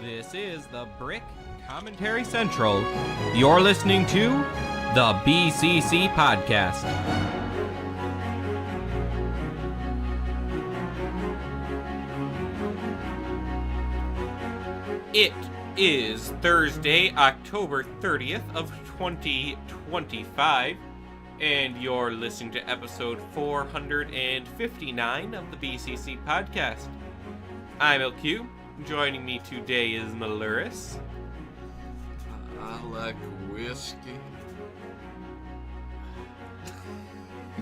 This is the Brick Commentary Central. You're listening to the BCC Podcast. It is Thursday, October 30th of 2025, and you're listening to episode 459 of the BCC Podcast. I'm LQ. Joining me today is Maluris. I like whiskey.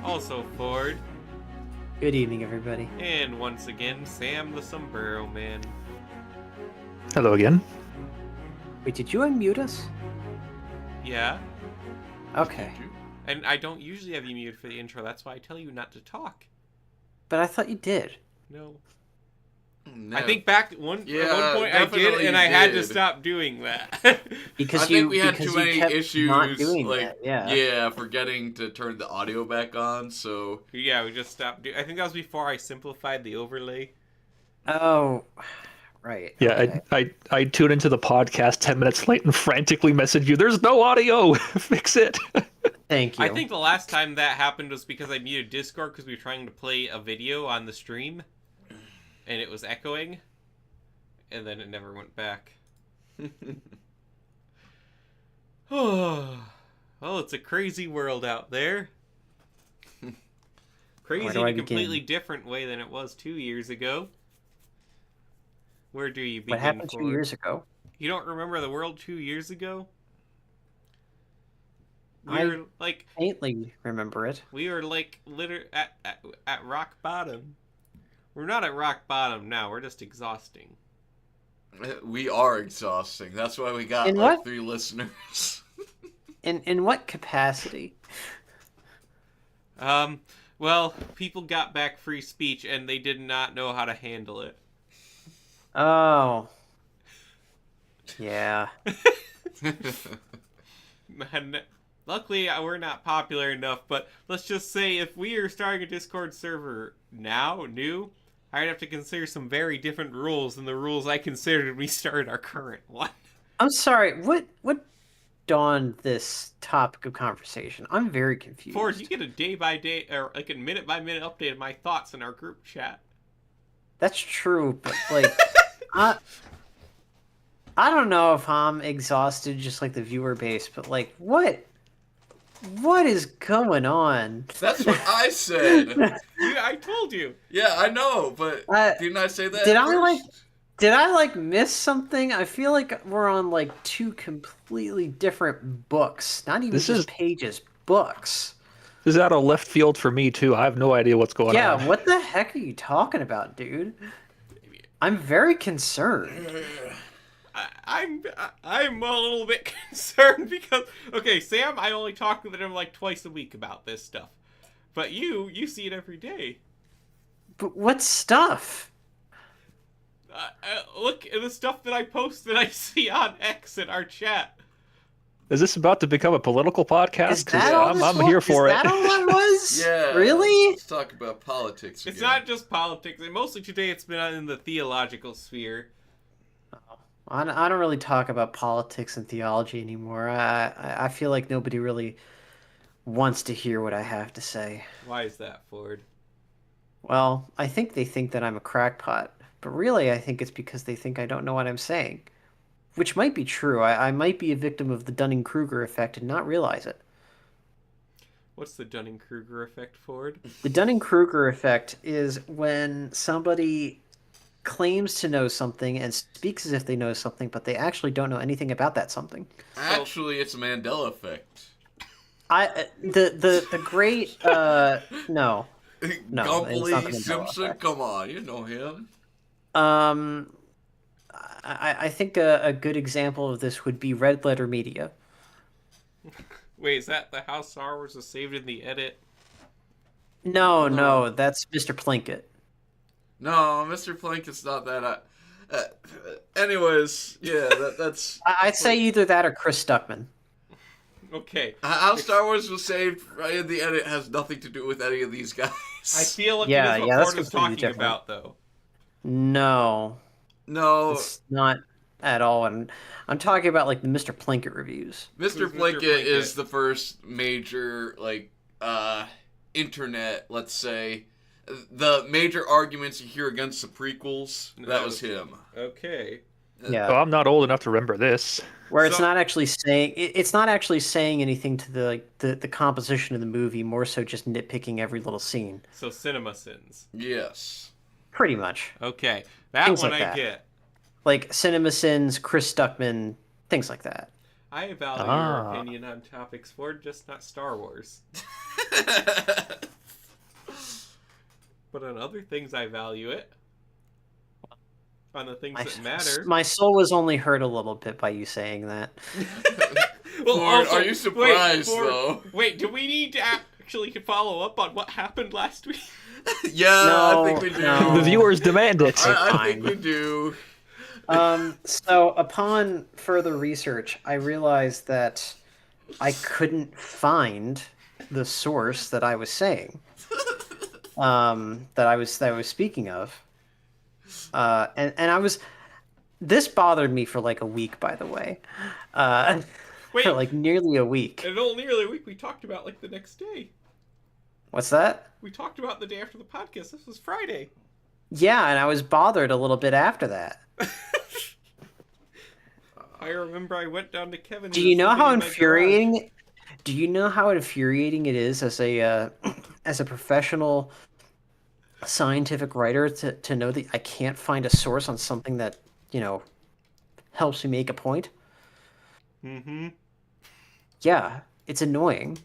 Also Ford. Good evening, everybody. And once again, Sam the Sombrero Man. Hello again. Wait, did you unmute us? Yeah. Okay. And I don't usually have you muted for the intro, that's why I tell you not to talk. But I thought you did. No. No. I think back at one point I did, and I had to stop doing that. Because I think we had too many issues, not doing like that. Yeah. forgetting to turn the audio back on. So Yeah, we just stopped doing. I think that was before I simplified the overlay. Oh, right. Yeah, okay. I tune into the podcast 10 minutes late and frantically message you, there's no audio! Fix it! Thank you. I think the last time that happened was because I muted Discord because we were trying to play a video on the stream. And it was echoing, and then it never went back. Oh, well, it's a crazy world out there. Crazy in a completely different way than it was 2 years ago. Where do you begin? What happened 2 years ago? You don't remember the world 2 years ago? I faintly remember it. We were like at rock bottom. We're not at rock bottom now. We're just exhausting. we are exhausting. That's why we got In 3 listeners. In what capacity? Well, people got back free speech and they did not know how to handle it. Oh. Yeah. And luckily, we're not popular enough, but let's just say if we are starting a Discord server now, new, I'd have to consider some very different rules than the rules I considered when we started our current one. I'm sorry. What dawned this topic of conversation? I'm very confused. Ford, you get a day-by-day, or like a minute-by-minute update of my thoughts in our group chat. That's true, but like, I don't know if I'm exhausted just like the viewer base, but like, what is going on? That's what I said. Yeah, I told you. Yeah, I know, but didn't I say that? Did I miss something? I feel like we're on like 2 completely different books. Not even pages, books. This is out of left field for me, too. I have no idea what's going on. Yeah, what the heck are you talking about, dude? I'm very concerned. I'm a little bit concerned because, okay, Sam, I only talk with him like twice a week about this stuff. But you see it every day. But what stuff? Look at the stuff that I post that I see on X in our chat. Is this about to become a political podcast? Is that all I'm here for it. Is that all that was? Yeah. Really? Let's talk about politics again. It's not just politics. And mostly today it's been in the theological sphere. I don't really talk about politics and theology anymore. I feel like nobody really wants to hear what I have to say. Why is that, Ford? Well, I think they think that I'm a crackpot. But really, I think it's because they think I don't know what I'm saying. Which might be true. I might be a victim of the Dunning-Kruger effect and not realize it. What's the Dunning-Kruger effect, Ford? The Dunning-Kruger effect is when somebody claims to know something and speaks as if they know something, but they actually don't know anything about that something. Actually, it's a Mandela effect. The great no. No, Gumpley Simpson, come on, you know him. I think a good example of this would be Red Letter Media. Wait, is that the how Star Wars was saved in the edit? No, that's Mr. Plinkett. No, Mr. Plinkett's not that. Anyways, yeah, that's. I'd say either that or Chris Stuckman. Okay. How Star Wars was saved right in the edit has nothing to do with any of these guys. I feel like Yeah, it is yeah, what that's Ford is completely talking different. about, though. No, No, it's not. at all, and I'm talking about like the Mr. Plinkett reviews. Mr. Who's Mr. Plinkett Plinkett? is the first major, like, internet, let's say. The major arguments you hear against the prequels, that was him. Okay. Yeah, Oh, I'm not old enough to remember this. where it's So- not actually saying it's not actually saying anything to the composition of the movie, more so just nitpicking every little scene. So cinema sins. Yes. Pretty much. Okay. That Things one like I that. get. Like CinemaSins, Chris Stuckman, things like that. I value Ah. your opinion on topics, Ford, just not Star Wars. But on other things, I value it. On the things that matter. My soul was only hurt a little bit by you saying that. Well, Ford, are you surprised, Ford, though? Wait, do we need to actually follow up on what happened last week? Yeah, I think we do. No. The viewers demand it. I think Fine. we do. So upon further research, I realized that I couldn't find the source that I was saying. That I was speaking of. And I was. This bothered me for like a week, by the way. Wait, For like nearly a week. and only nearly a week we talked about like the next day. What's that? We talked about the day after the podcast. This was Friday. Yeah, and I was bothered a little bit after that. I remember I went down to Kevin. Do you know how infuriating? Do you know how infuriating it is as a as a professional scientific writer to know that I can't find a source on something that helps me make a point? Mm-hmm. Yeah, it's annoying,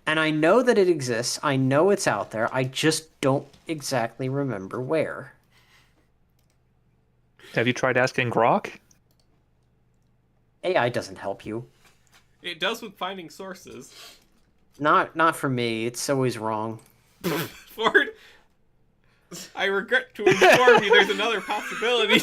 and I know that it exists. I know it's out there. I just don't exactly remember where. Have you tried asking Grok? AI doesn't help you. It does with finding sources. Not for me. It's always wrong. Ford, I regret to inform you there's another possibility.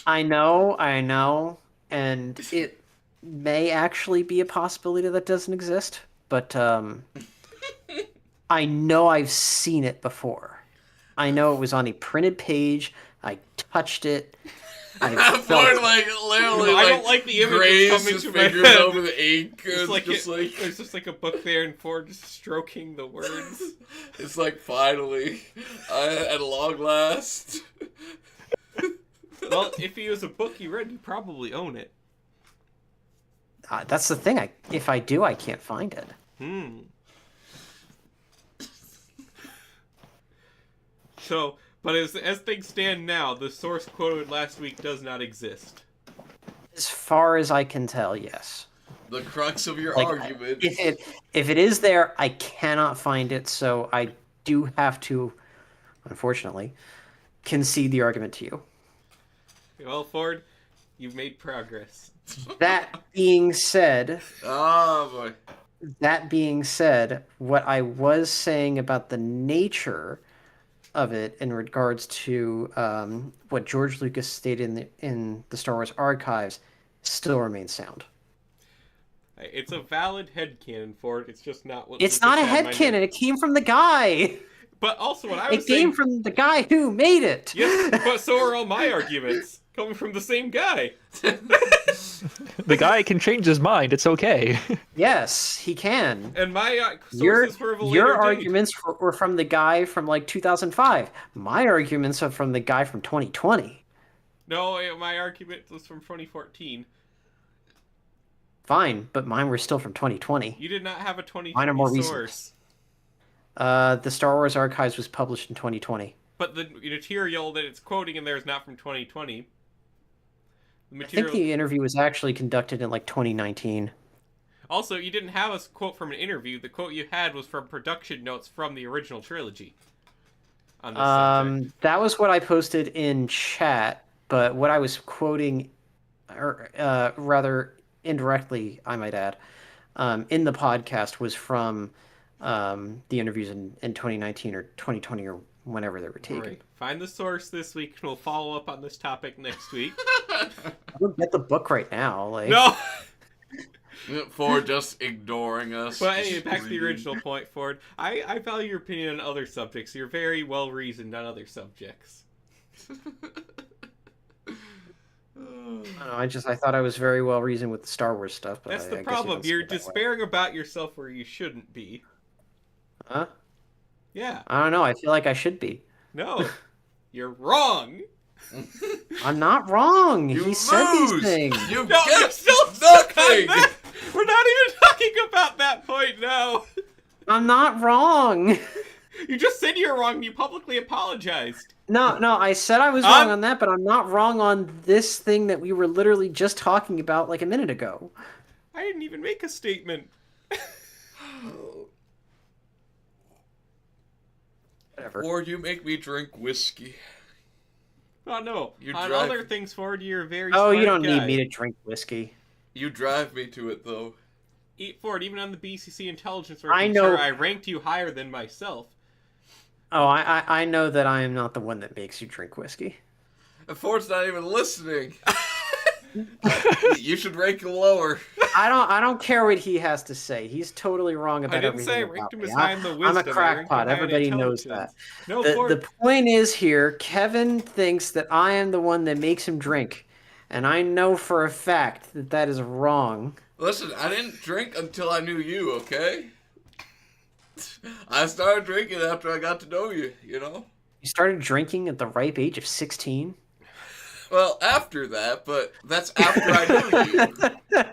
I know, and it may actually be a possibility that doesn't exist, but I know I've seen it before. I know it was on a printed page. I touched it. I felt Ford, it. like, literally, I don't like the image grazed that's coming his to my fingers head. over the ink. It's like, just like there's just like a book there and Ford just stroking the words. it's like finally, at long last. Well, if he was a book you read, you probably own it. That's the thing. If I do, I can't find it. So, but as things stand now, the source quoted last week does not exist. As far as I can tell, yes. The crux of your Like, argument. if it is there, I cannot find it, so I do have to, unfortunately, concede the argument to you. Well, Ford, you've made progress. That being said, Oh boy. what I was saying about the nature of it in regards to what George Lucas stated in the Star Wars archives still remains sound. It's a valid headcanon, Ford. It's just not what. It's Lucas not a had in mind. headcanon. It came from the guy. But also, what I was It came saying. from the guy who made it. Yes, but so are all my arguments coming from the same guy. The guy can change his mind. It's okay. Yes, he can. And my Your sources were of a later your date. arguments were from the guy from like 2005. My arguments are from the guy from 2020. No, my argument was from 2014. Fine, but mine were still from 2020. You did not have a 2020 Mine are more recent. source. The Star Wars archives was published in 2020. But the material that it's quoting in there is not from 2020. The I material. think the interview was actually conducted in like 2019. Also, you didn't have a quote from an interview. The quote you had was from production notes from the original trilogy. On this subject. That was what I posted in chat, but what I was quoting, or rather indirectly, I might add, in the podcast was from the interviews in 2019 or 2020 or whenever they were taken. Right. Find the source this week, and we'll follow up on this topic next week. I don't get the book right now. Like, No! For just ignoring us. But anyway, just back to the reading. original point, Ford. I value your opinion on other subjects. You're very well reasoned on other subjects. I don't know, I thought I was very well reasoned with the Star Wars stuff. But That's I the guess problem. don't see You're it that way. despairing about yourself where you shouldn't be. Huh? Yeah. I don't know. I feel like I should be. No. You're wrong. I'm not wrong. You He said these lose. things. You No, you're get still stuck on nothing. that. We're not even talking about that point now. I'm not wrong. You just said you're wrong and you publicly apologized. No, I said I was wrong on that, but I'm not wrong on this thing that we were literally just talking about like a minute ago. I didn't even make a statement. Whatever. Or you make me drink whiskey. Oh no. You On drive- other things, Ford, you're a very Oh, smart you don't guy. need me to drink whiskey. You drive me to it, though. Ford, even on the BCC intelligence I rating, know- sure, I ranked you higher than myself. Oh, I know that I am not the one that makes you drink whiskey. And Ford's not even listening. You should rank him lower. I don't care what he has to say. He's totally wrong about I didn't everything say I about ranked him me. as high in the I'm wisdom. a I ranked him crackpot. high in Everybody knows intelligence. that. No, The Ford. point is here, Kevin thinks that I am the one that makes him drink. And I know for a fact that that is wrong. Listen, I didn't drink until I knew you, okay? I started drinking after I got to know you, you know? You started drinking at the ripe age of 16? Well, after that, but that's after I knew you.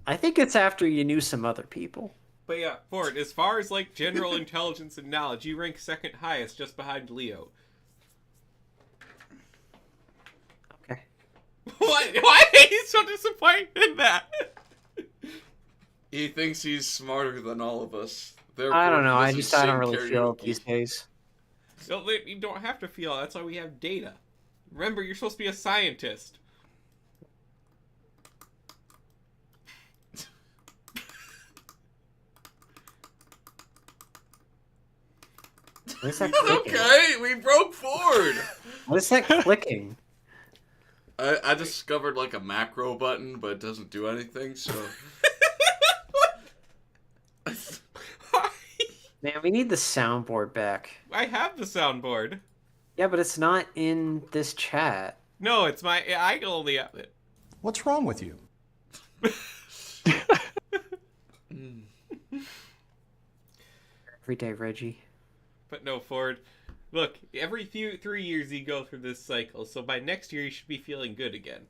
I think it's after you knew some other people. But yeah, Ford, as far as like general intelligence and knowledge, you rank second highest just behind Leo. Okay. What? Why are you so disappointed in that? He thinks he's smarter than all of us. I don't know. Therefore, I he don't doesn't really sing feel it karaoke. these days. No, you don't have to feel. That's why we have data. Remember, you're supposed to be a scientist. What is that clicking? Okay, we broke Ford. What is that clicking? I discovered like a macro button, but it doesn't do anything, so... Man, we need the soundboard back. I have the soundboard. Yeah, but it's not in this chat. No, it's my. I only have it. What's wrong with you? Everyday Reggie. But no, Ford. Look, every 3 years you go through this cycle, so by next year you should be feeling good again.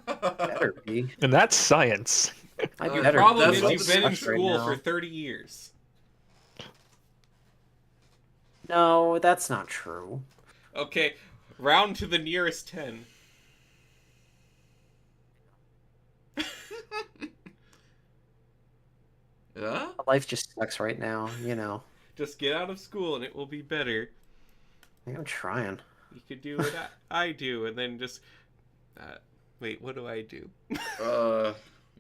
Better be. And that's science. I The better Problem be. is That's you've been in Sucks right school now. for 30 years. No, that's not true. Okay, round to the nearest 10. Yeah? Life just sucks right now, you know. Just get out of school and it will be better. I'm trying. You could do what I do, and then just... wait, what do I do?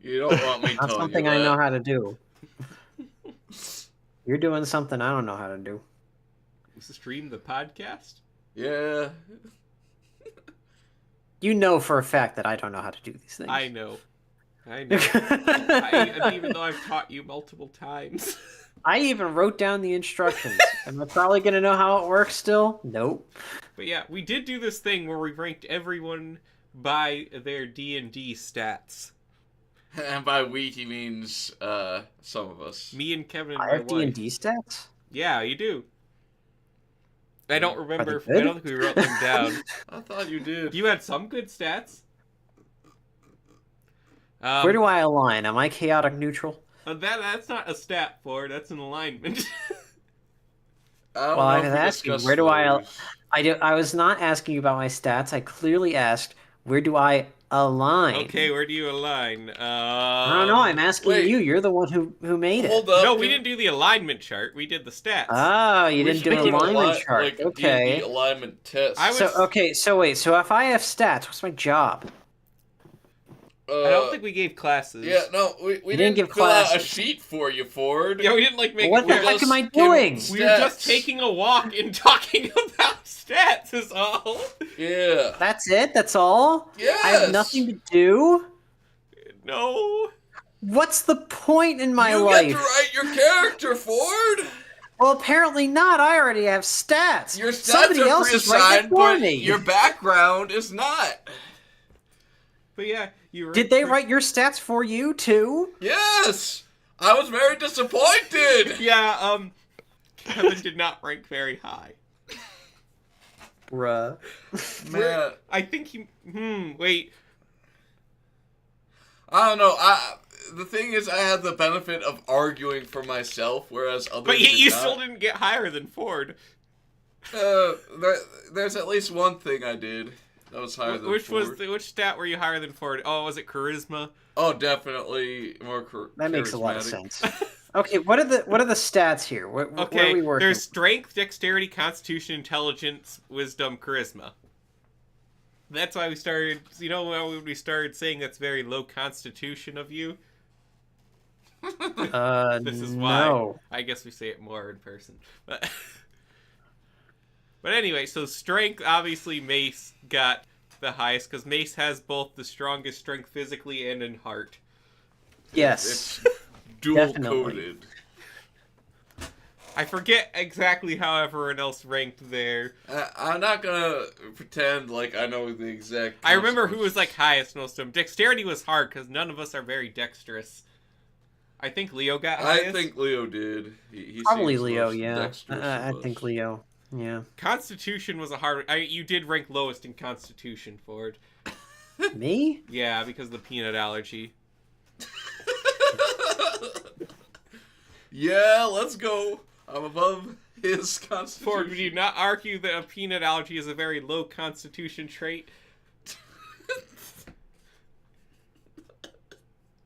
You don't want me Not telling something you I that. know how to do. You're doing something I don't know how to do. Stream the podcast? Yeah. You know for a fact that I don't know how to do these things. I know. Even though I've taught you multiple times. I even wrote down the instructions. Am I probably going to know how it works still? Nope. But yeah, we did do this thing where we ranked everyone by their D&D stats. And by we, he means some of us. Me and Kevin and I my have wife. D&D stats? Yeah, you do. I don't remember. they good? I don't think we wrote them down. I thought you did. You had some good stats. Where do I align? Am I chaotic neutral? That's not a stat, Ford. That's an alignment. I don't Well, know I if was we asking, discussed where do I- those. I was not asking you about my stats. I clearly asked, where do I align? Okay, where do you align? I don't know. I'm asking wait. you. You're the one who made it. Hold up. No, we didn't do the alignment chart. We did the stats. Oh, you We didn't should do an an alignment chart. like, Okay. D&D alignment test. I was- So wait. So if I have stats, what's my job? I don't think we gave classes. Yeah, no, we didn't didn't give fill out a classes. sheet for you, Ford. Yeah, we didn't like make. What we the were heck just- am I give doing? We were just stats. taking a walk and talking about stats. Is all. Yeah. That's it? That's all? Yes. I have nothing to do? No. What's the point in my you life? get to write your character, Ford. Well, apparently not. I already have stats. Your stats Somebody are else is writing it pre-assigned, for but me. your background is not. But yeah, you Did they write your stats for you too? Yes! I was very disappointed! Yeah, Kevin did not rank very high. Bruh. Man, I think he. Wait. I don't know. The thing is, I had the benefit of arguing for myself, whereas others But did you not. still didn't get higher than Ford. There's at least one thing I did that was higher than Which Ford. which stat were you higher than Ford? Oh, was it charisma? Oh, definitely more That makes a lot of charismatic. sense. Okay, what are the stats here? What are Okay, we working? there's strength, dexterity, constitution, intelligence, wisdom, charisma. That's why we started. You know, when we started saying that's very low constitution of you. This is why. no. I guess we say it more in person, but. But anyway, so strength, obviously Mace got the highest, because Mace has both the strongest strength physically and in heart. Yes. It's dual Definitely. coded. I forget exactly how everyone else ranked there. I'm not gonna pretend like I know the exact. I remember who was like highest most of them. Dexterity was hard, because none of us are very dexterous. I think Leo got highest. I think Leo did. He Probably seems Leo, most yeah. dexterous I of us. think Leo. Yeah. Constitution was a hard. You did rank lowest in Constitution, Ford. Me? Yeah, because of the peanut allergy. Yeah, let's go. I'm above his constitution. Ford, would you not argue that a peanut allergy is a very low Constitution trait?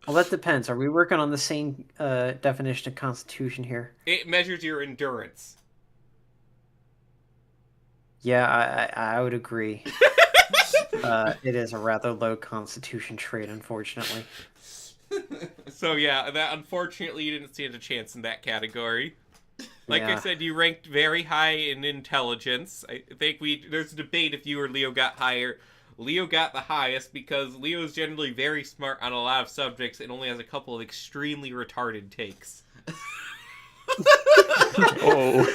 Well, that depends. Are we working on the same definition of constitution here? It measures your endurance. Yeah, I would agree. It is a rather low constitution trait, unfortunately. So yeah, that unfortunately you didn't stand a chance in that category. Like I Yeah. said, you ranked very high in intelligence. I think there's a debate if you or Leo got higher. Leo got the highest because Leo is generally very smart on a lot of subjects and only has a couple of extremely retarded takes. Oh.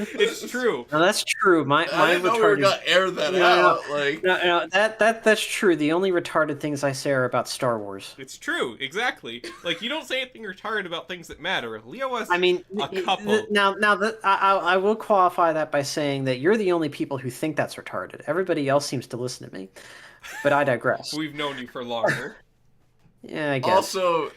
It's true. No, that's true. My I didn't know we were retarded. gonna air that No, out. Like, No, that's true. The only retarded things I say are about Star Wars. It's true, exactly. Like, you don't say anything retarded about things that matter. Leo has I mean, a couple. I will qualify that by saying that you're the only people who think that's retarded. Everybody else seems to listen to me, but I digress. We've known you for longer. Yeah, I guess. also,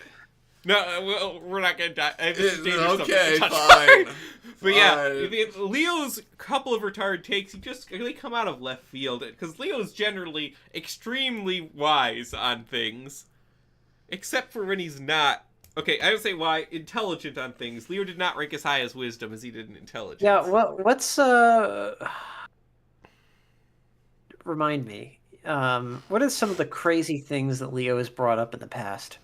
No, we're not gonna die. This is dangerous okay, subject to touch. fine. But yeah, Fine. Leo's couple of retarded takes, they come out of left field because Leo's generally extremely wise on things, except for when he's not. Okay, I would say why intelligent on things. Leo did not rank as high as wisdom as he did in intelligence. Yeah, well, what's remind me. What are some of the crazy things that Leo has brought up in the past?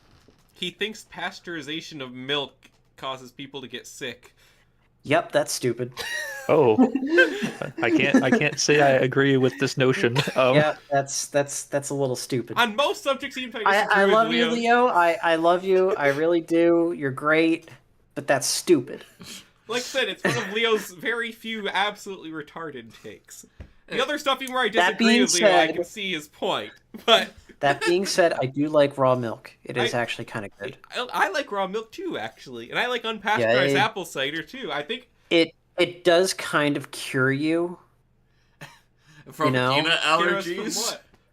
He thinks pasteurization of milk causes people to get sick. Yep, that's stupid. Oh, I can't say I agree with this notion. Yeah, that's a little stupid. On most subjects, even if I I disagree with love you, Leo. I love you. I really do. You're great, but that's stupid. Like I said, it's one of Leo's very few absolutely retarded takes. The other stuff, even where I disagree being with Leo, I said- can see his point. But That being said, I do like raw milk. It is actually kind of good. I like raw milk too, actually. And I like unpasteurized Yeah, apple cider too. I think It does kind of cure you. From You know? peanut cure us from allergies.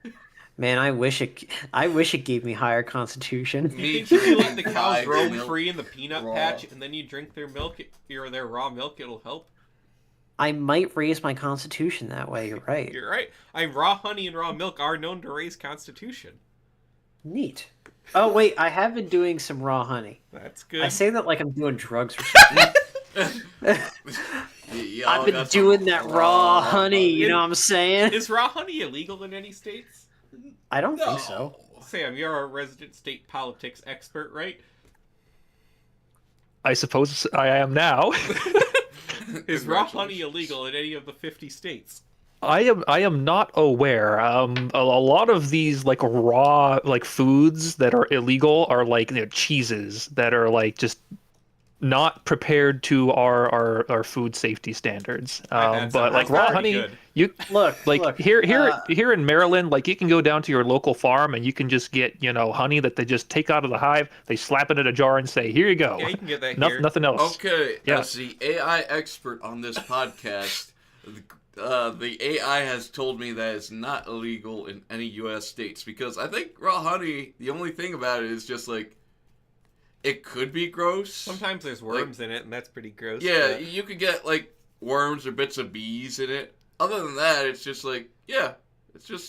what? Man, I wish it gave me higher constitution. You Me think if you let the too. cows High roam milk free in the peanut raw. patch and then you drink their milk, or their raw milk, it'll help? I might raise my constitution that way. You're right. You're right. Raw honey and raw milk are known to raise constitution. Neat. Oh wait, I have been doing some raw honey. That's good. I say that like I'm doing drugs or something. Y'all I've been got some doing that raw honey. You know what I'm saying? Is raw honey illegal in any states? I don't think so. Sam, you're a resident state politics expert, right? I suppose I am now. Is raw honey illegal in any of the 50 states? I am not aware. A lot of these like raw like foods that are illegal are like cheeses that are like just not prepared to our food safety standards. I've had But some. like That's raw pretty honey, good. you Look, like look. here in Maryland, like you can go down to your local farm and you can just get honey that they just take out of the hive, they slap it in a jar and say, here you go. Yeah, you can get that Nothing, here. nothing else. Okay, Yeah. as the AI expert on this podcast, the AI has told me that it's not illegal in any U.S. states because I think raw honey, the only thing about it is just like, it could be gross. Sometimes there's worms in it, and that's pretty gross. Yeah, but- you could get like worms or bits of bees in it. Other than that, it's just like, yeah, it's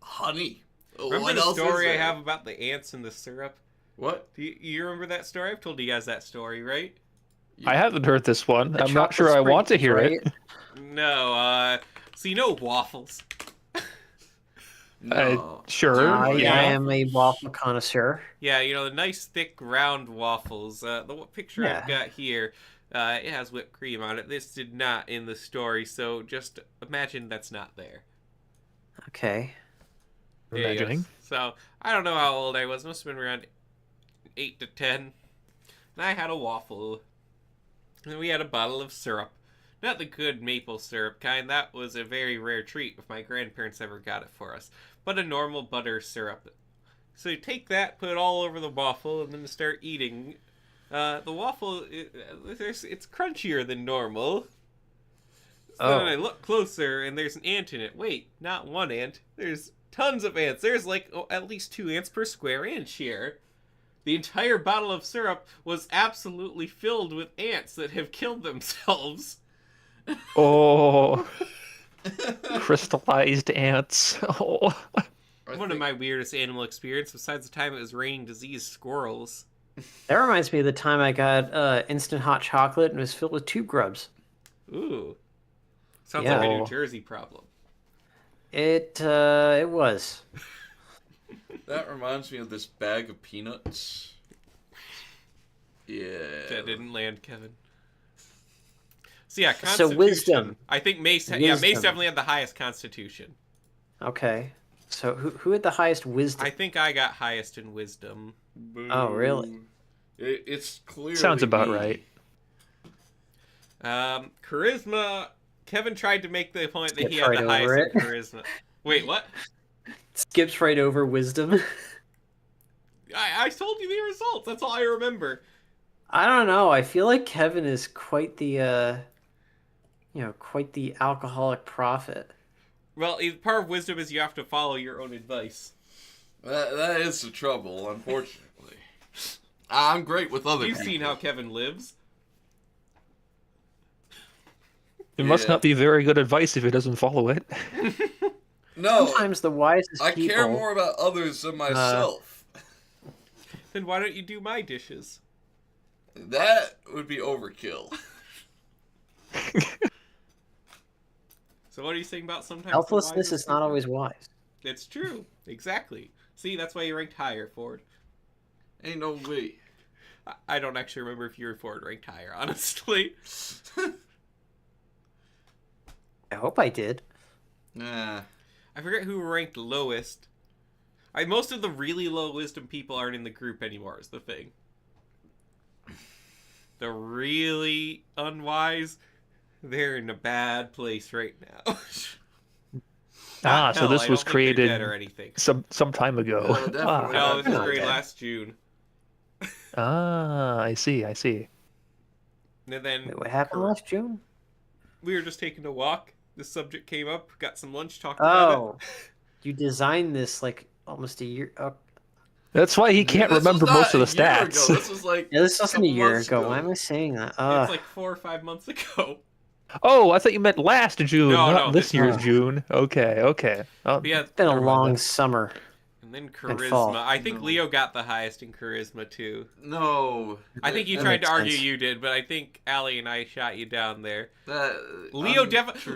honey. Remember What the else story is I there? have about the ants and the syrup? What? Do you remember that story? I've told you guys that story, right? I haven't heard this one. The I'm not chocolate sure I want to sprinkles, hear right? it. No, so you know waffles. No. Sure. I yeah. am a waffle connoisseur. Yeah, the nice thick round waffles. The picture I've Yeah. got here, it has whipped cream on it. This did not in the story, so just imagine that's not there. Okay. There you go. Imagining. So I don't know how old I was. Must have been around 8 to 10. And I had a waffle. And we had a bottle of syrup. Not the good maple syrup kind. That was a very rare treat if my grandparents ever got it for us. But a normal butter syrup. So you take that, put it all over the waffle, and then start eating. The waffle, it's crunchier than normal. So then I look closer, and there's an ant in it. Wait, not one ant. There's tons of ants. There's like at least 2 ants per square inch here. The entire bottle of syrup was absolutely filled with ants that have killed themselves. Oh, crystallized ants. Oh. One of my weirdest animal experience, besides the time it was raining diseased squirrels. That reminds me of the time I got instant hot chocolate and it was filled with tube grubs. Ooh. Sounds Yeah. like a New Jersey problem. It was. That reminds me of this bag of peanuts. Yeah. That didn't land, Kevin. So yeah, So Constitution. wisdom. I think Mace. Yeah, Mace Wisdom. definitely had the highest Constitution. Okay. So who had the highest wisdom? I think I got highest in wisdom. Oh, really? It's clearly Sounds about me. right. Charisma. Kevin tried to make the point that Skip he had right the highest over in it. charisma. Wait, what? Skips right over wisdom. I told you the results. That's all I remember. I don't know. I feel like Kevin is quite the quite the alcoholic prophet. Well, part of wisdom is you have to follow your own advice. That is the trouble, unfortunately. I'm great with other You've people. seen how Kevin lives. It must Yeah. not be very good advice if he doesn't follow it. No, Sometimes the wisest I people. care more about others than myself. Then why don't you do my dishes? That would be overkill. So what are you saying about sometimes the Helplessness wisest is not people? always wise. It's true. Exactly. See, that's why you ranked higher, Ford. Ain't no way. I don't actually remember if you or Ford ranked higher, honestly. I hope I did. Nah. I forget who ranked lowest. Most of the really low wisdom people aren't in the group anymore, is the thing. The really unwise, they're in a bad place right now. Not So hell, this I was don't think they're dead created or anything. some time ago. definitely. No, this was not created dead. last June. I see. And then Wait, what happened last June? we were just taking a walk. This subject came up, got some lunch, talked about it. Oh, you designed this like almost a year. Oh, That's why he can't This was remember not most of the a year ago. stats. This was like yeah, this wasn't a couple year months ago. Why am I saying that? It's like 4 or 5 months ago. Oh, I thought you meant last June, No, not no, this this year's one. June. Okay. Oh, But yeah, It's been a Never mind long then. summer. and then fall. charisma. I think No. Leo got the highest in charisma too. no. I think you That tried to makes argue sense. you did, but I think Allie and I shot you down there. Leo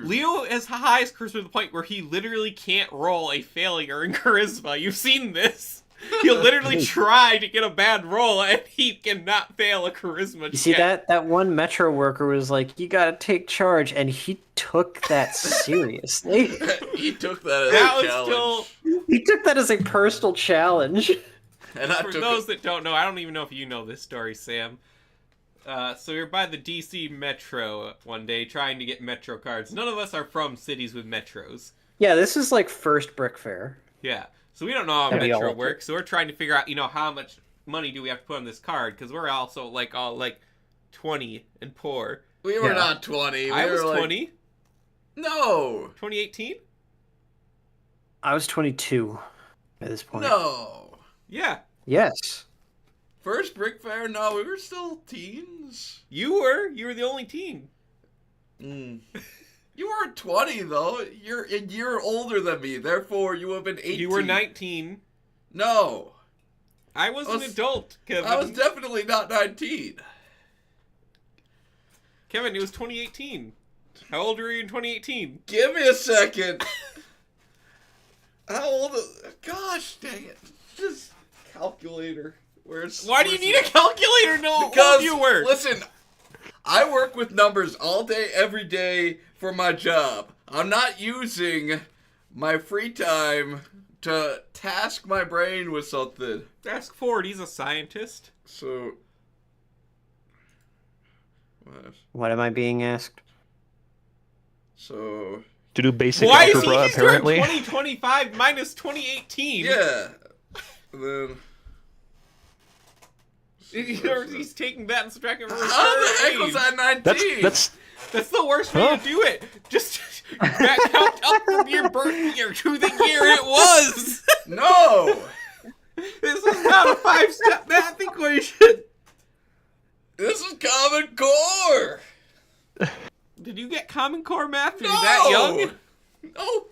Leo has the highest charisma to the point where he literally can't roll a failure in charisma. You've seen this. He'll literally try to get a bad roll and he cannot fail a charisma You see check. that one metro worker was like, "You gotta take charge," and he took that seriously. He took that as That a was challenge. still He took that as a personal challenge. And I For took those that don't know, I don't even know if you know this story, Sam. So we were by the DC Metro one day trying to get Metro cards. None of us are from cities with Metros. Yeah, this is like first Brick Fair. Yeah. So we don't know how That we all Metro went works. So we're trying to figure out, how much money do we have to put on this card? Because we're also all 20 and poor. We were Yeah. not 20. I We was were 20. No. 2018? I was 22 at this point. No. Yeah. Yes. First Brick Fair? No, we were still teens. You were. You were the only teen. Mm. You weren't 20, though. You're a year older than me. Therefore, you would have been 18. You were 19. No. I was an adult, Kevin. I was definitely not 19. Kevin, it was 2018. How old were you in 2018? Give me a second. How old? Gosh, dang it! Just calculator. Why do you need a calculator to know how Because old you were? listen, I work with numbers all day, every day for my job. I'm not using my free time to task my brain with something. Ask Ford. He's a scientist. So, what? What am I being asked? So, To do basic Why is he algebra, just doing apparently. 2025 minus 2018? yeah. And then. He's taking that and subtracting it from his How the current heck was age. I 19? That's the worst way Huh? to do it. Just back count up from your birth year to the year it was. No! This is not a 5-step math equation. This is Common Core! Did you get Common Core math when No! you're that young? No!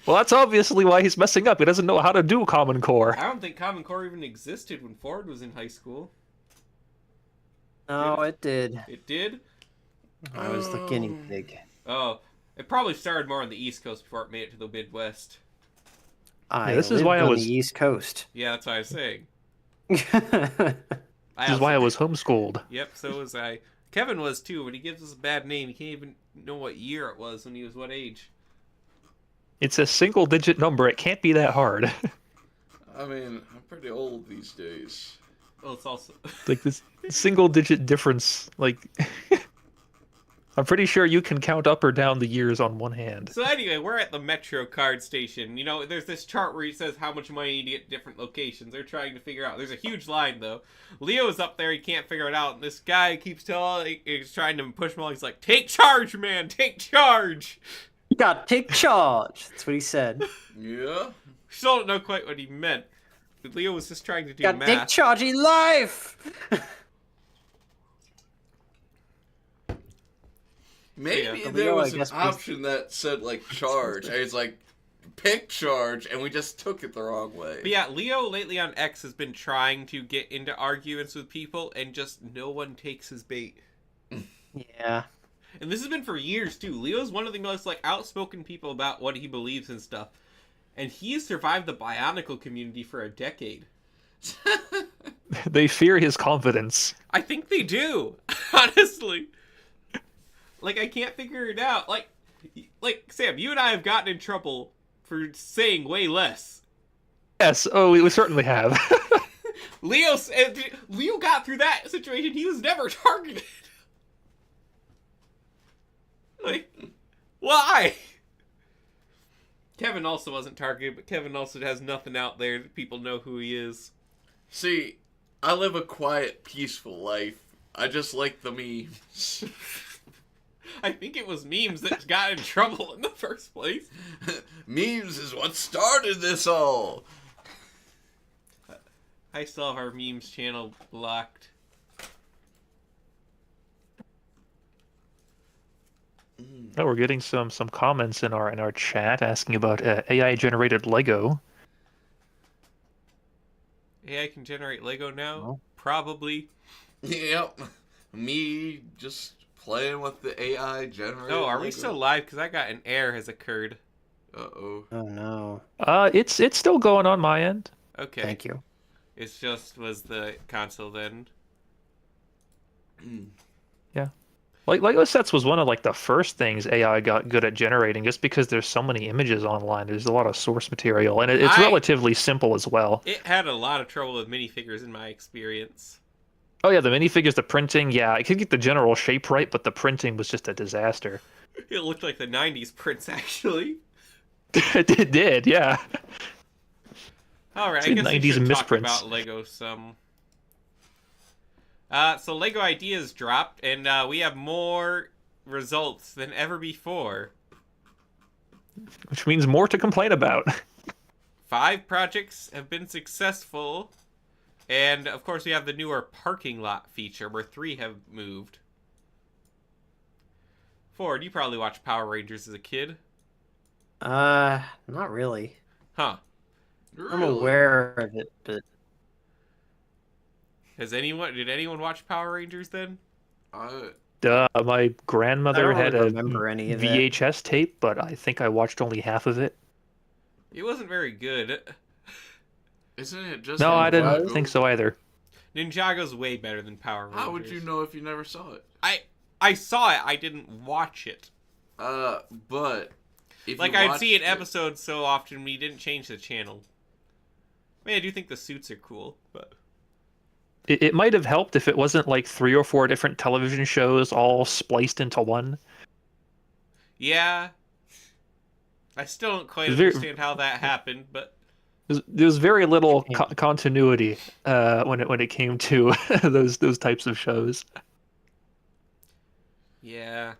Well, that's obviously why he's messing up. He doesn't know how to do Common Core. I don't think Common Core even existed when Ford was in high school. No, it did. It did? I was the guinea pig. Oh, it probably started more on the East Coast before it made it to the Midwest. I this is lived why I on was- the East Coast. Yeah, that's what I was saying. This is why I was homeschooled. Yep, so was I. Kevin was too, but he gives us a bad name. He can't even know what year it was when he was what age. It's a single-digit number. It can't be that hard. I mean, I'm pretty old these days. Well, it's also... Like this single-digit difference. Like, I'm pretty sure you can count up or down the years on one hand. So anyway, we're at the Metro card station. There's this chart where it says how much money you need to get different locations. They're trying to figure out. There's a huge line, though. Leo's up there. He can't figure it out. And this guy keeps he's trying to push him along. He's like, take charge, man. Take charge. You gotta take charge. That's what he said. Yeah? Still don't know quite what he meant. But Leo was just trying to do Gotta take math. charge of life. Maybe Yeah. there Leo, I was an guess, option that said, like, charge. And it's like, pick charge, and we just took it the wrong way. But yeah, Leo lately on X has been trying to get into arguments with people, and just no one takes his bait. Yeah. And this has been for years, too. Leo's one of the most, outspoken people about what he believes and stuff. And he has survived the Bionicle community for a decade. They fear his confidence. I think they do, honestly. I can't figure it out. Like, Sam, you and I have gotten in trouble for saying way less. Yes, oh, we certainly have. Leo got through that situation. He was never targeted. Why? Kevin also wasn't targeted, but Kevin also has nothing out there that people know who he is. See, I live a quiet, peaceful life. I just like the memes. I think it was memes that got in trouble in the first place. Memes is what started this all. I still have our memes channel blocked. Oh, we're getting some comments in our chat asking about AI generated Lego. AI can generate Lego now? Oh. Probably. Yep. Me just playing with the AI generated. Oh, are we Lego. still live? Because I got an error has occurred. Uh-oh. Oh no. It's still going on my end. Okay. Thank you. It's just was the console then. Mm. Yeah. Like Lego sets was one of like the first things AI got good at generating, just because there's so many images online. There's a lot of source material, and it's I relatively simple as well. It had a lot of trouble with minifigures in my experience. Oh yeah, the minifigures, the printing, yeah, I could get the general shape right, but the printing was just a disaster. It looked like the 90s prints, actually. It did, yeah. Alright, It's I like guess we 90s should talk misprints. about Lego some. So Lego Ideas dropped, and we have more results than ever before. Which means more to complain about. 5 projects have been successful, and of course we have the newer parking lot feature where 3 have moved. Ford, you probably watched Power Rangers as a kid. Not really. Huh. I'm Really? aware of it, but Did anyone watch Power Rangers then? I My I grandmother don't had really a remember any of it. VHS tape, but I think I watched only half of it. It wasn't very good. isn't it just No, I didn't Ninjago? think so either. Ninjago's way better than Power Rangers. How would you know if you never saw it? I saw it, I didn't watch it. But if Like, you I'd watched see an it- episode so often we didn't change the channel. I mean, I do think the suits are cool, but... It might have helped if it wasn't like 3 or 4 different television shows all spliced into one. Yeah. I still don't quite Very- understand how that happened, but... There was very little Yeah. continuity when it came to those types of shows. Yeah.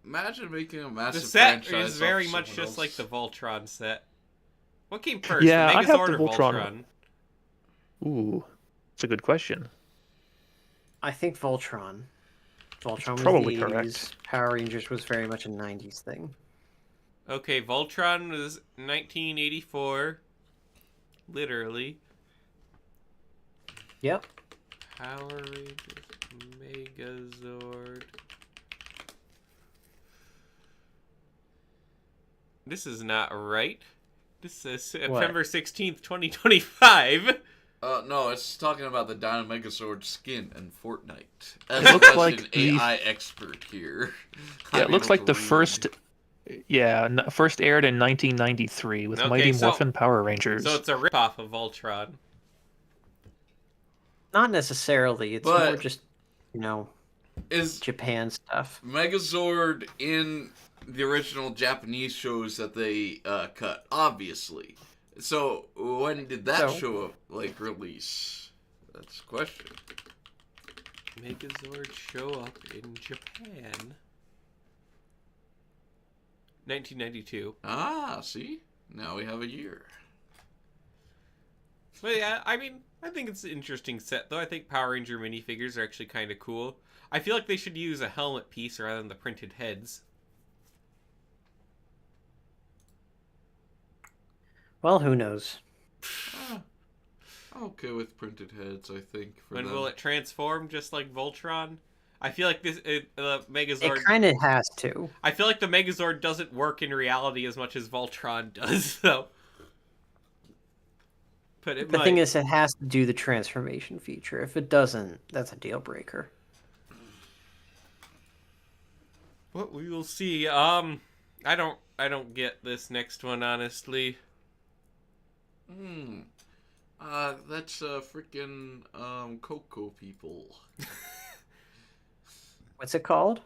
Imagine making a The massive set franchise is very off much someone just like else. the Voltron set. What came first, Yeah, the I have Megazord the or Voltron. Voltron? Ooh, that's a good question. I think Voltron. Voltron was Probably the 80s. correct. Power Rangers was very much a 90s thing. Okay, Voltron was 1984. Literally. Yep. Power Rangers Megazord. This is not right. This says September 16th, 2025. No, it's talking about the Dynamegazord skin in Fortnite. It looks As like an the- AI expert here. Yeah, it I'm looks able like to the read. first aired in 1993 with Okay, Mighty so- Morphin Power Rangers. So it's a ripoff of Voltron. Not necessarily. It's But- more just, Is Japan stuff. Megazord in the original Japanese shows that they cut? Obviously. So when did that So- show release? That's the question. Megazord show up in Japan. 1992. Ah, see? Now we have a year. But yeah, I mean, I think it's an interesting set, though. I think Power Ranger minifigures are actually kind of cool. I feel like they should use a helmet piece rather than the printed heads. Well, who knows? Ah, I'm okay with printed heads, I think. For When them. will it transform, just like Voltron? I feel like the Megazord. It kind of has to. I feel like the Megazord doesn't work in reality as much as Voltron does, though. But it The might. thing is, it has to do the transformation feature. If it doesn't, that's a deal breaker. But we will see. I don't get this next one, honestly. That's freaking Coco people. What's it called?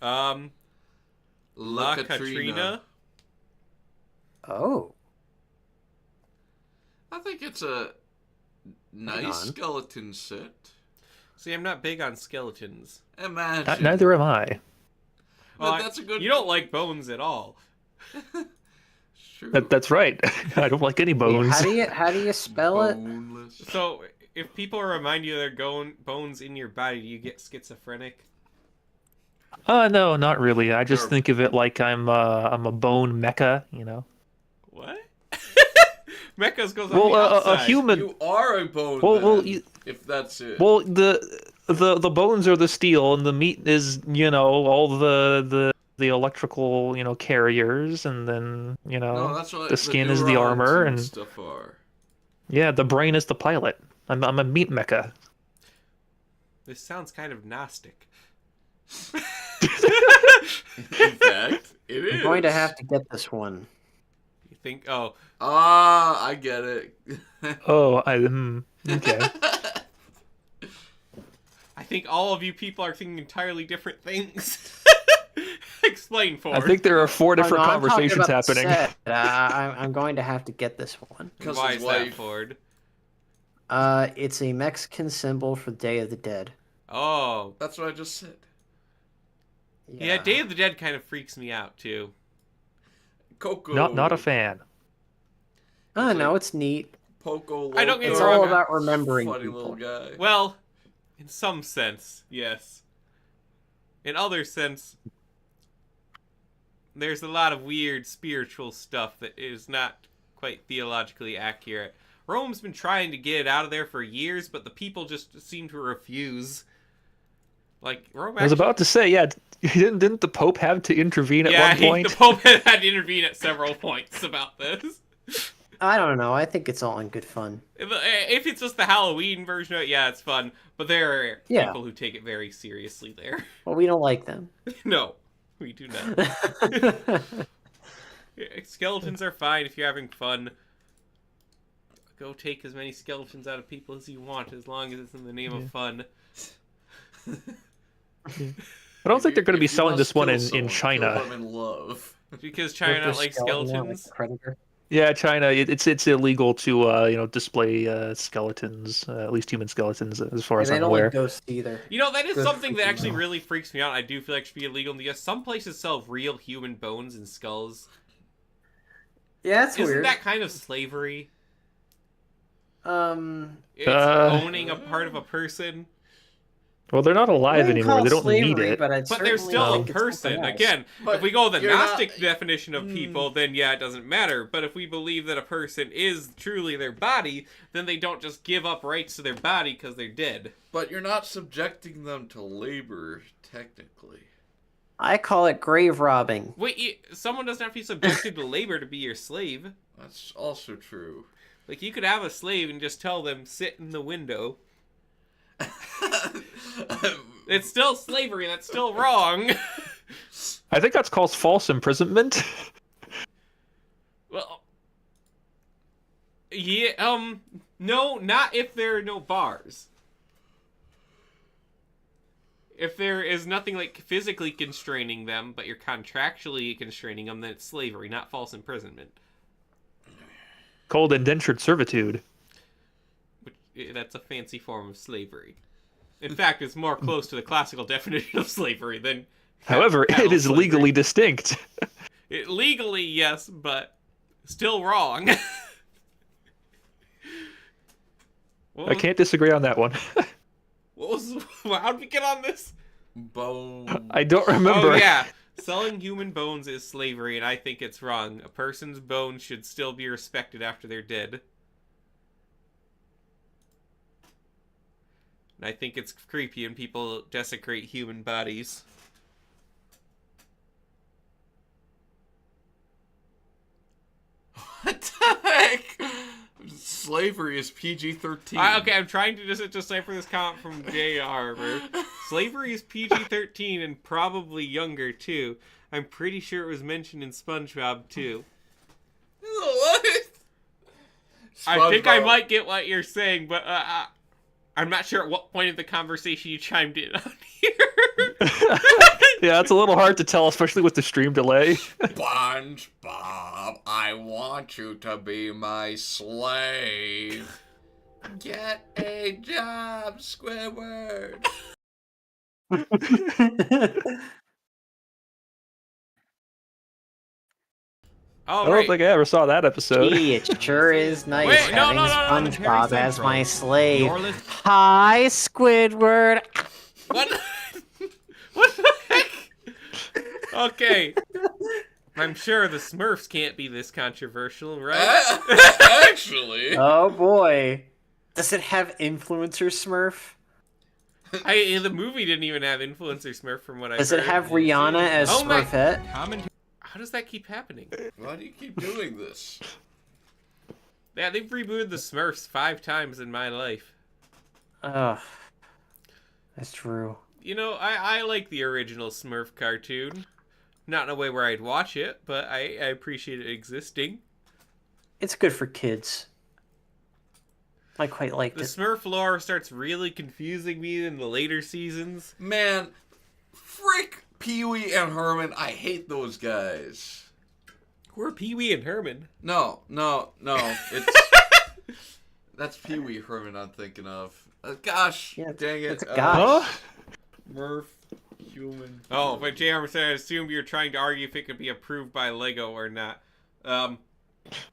La Katrina. Oh, I think it's a nice on. skeleton set. See, I'm not big on skeletons. Imagine. Neither am I. But Well, that's a good. You don't like bones at all. True. That's right. I don't like any wait, bones. how do you spell it? Boneless. So, if people remind you they're bones in your body, do you get schizophrenic? No, not really. I just Sure. think of it like I'm a bone mecha, you know. What? Mechas goes on Well, the outside. a human. You are a bone. Well, then, if that's it. Well, the bones are the steel, and the meat is, all the electrical, carriers, and then no, that's what the skin is the neurons armor, and and stuff are. yeah, the brain is the pilot. I'm a meat mecha. This sounds kind of Gnostic. In fact, it is. I'm going to have to get this one. You think? Oh, Ah, I get it. Oh, okay. I think all of you people are thinking entirely different things. Explain, Ford. I think there are 4 different I'm talking conversations about the happening. set. I'm going to have to get this one. Because Why his is that, wife. Ford? It's a Mexican symbol for Day of the Dead. Oh, That's what I just said. yeah. Day of the Dead kind of freaks me out too. Coco. Not a fan. Oh, It's no, like- it's neat. Poco I don't get It's me Loco. wrong, all about remembering Funny people. little guy. Well, in some sense, yes. In other sense, there's a lot of weird spiritual stuff that is not quite theologically accurate. Rome's been trying to get it out of there for years, but the people just seem to refuse. Like, Rome I was about to say, yeah, didn't the Pope have to intervene at one point? the Pope had to intervene at several points about this. I don't know. I think it's all in good fun. If it's just the Halloween version of it, yeah, it's fun. But there are Yeah. people who take it very seriously there. Well, we don't like them. No, we do not. Skeletons are fine if you're having fun. Go take as many skeletons out of people as you want, as long as it's in the name of fun. I don't think they're going to be If you selling must this one kill in someone, China. Kill them in love. Because China With not their likes skeleton, yeah, like skeletons. the Predator. Yeah, China, it's illegal to display skeletons, at least human skeletons, as far Yeah, as they I'm don't aware. like ghosts either. You know, that is Good something that freaking actually hell. really freaks me out. I do feel like it should be illegal in the US. Some places sell real human bones and skulls. Yeah, that's Isn't weird. that kind of slavery? Um, It's Uh, owning a part of a person. Well, they're not I alive wouldn't anymore. call They it don't need slavery, it. But, I'd But they're certainly still a think it's something person. else. Again, But if we go with the you're not- Gnostic definition of people, then yeah, it doesn't matter. But if we believe that a person is truly their body, then they don't just give up rights to their body because they're dead. But you're not subjecting them to labor, technically. I call it grave robbing. Wait, someone doesn't have to be subjected to labor to be your slave. That's also true. Like, you could have a slave and just tell them, sit in the window. It's still slavery, that's still wrong. I think that's called false imprisonment. Well, yeah, no, not if there are no bars. If there is nothing, like, physically constraining them, but you're contractually constraining them, then it's slavery, not false imprisonment. Called indentured servitude. That's a fancy form of slavery. In fact, it's more close to the classical definition of slavery than... However, cattle it is slavery. legally distinct. Legally, yes, but still wrong. I can't disagree on that one. How did we get on this? Bone. I don't remember. Oh, yeah. Selling human bones is slavery, and I think it's wrong. A person's bones should still be respected after they're dead. And I think it's creepy when people desecrate human bodies. What the heck? Slavery is PG-13. Okay, I'm trying to just decipher this comment from J.R. Slavery is PG-13 and probably younger, too. I'm pretty sure it was mentioned in SpongeBob, too. What? I think I SpongeBob. might get what you're saying, but I'm not sure at what point of the conversation you chimed in on here. Yeah, it's a little hard to tell, especially with the stream delay. SpongeBob, I want you to be my slave. Get a job, Squidward. Oh, I don't right. think I ever saw that episode. Gee, it sure is nice Wait, no, having no, no, no, SpongeBob Harry as Central. my slave. You're lis- Hi, Squidward. What? What the heck? Okay. I'm sure the Smurfs can't be this controversial, right? Actually, Oh boy. Does it have influencer Smurf? The movie didn't even have influencer Smurf from what I Does heard. it have Rihanna as Oh my- Smurfette? How does that keep happening? why do you keep doing this? Yeah, they've rebooted the Smurfs 5 times in my life. Ugh. That's true. I like the original Smurf cartoon. Not in a way where I'd watch it, but I appreciate it existing. It's good for kids. I quite liked The it. Smurf lore starts really confusing me in the later seasons. Man, frick Pee-wee and Herman. I hate those guys. Who are Pee-wee and Herman? No. It's that's Pee-wee Herman I'm thinking of. Gosh, Yeah, dang it. it's a guy. Huh? Murph, human. Oh, but J.R. said, I assume you're trying to argue if it could be approved by Lego or not.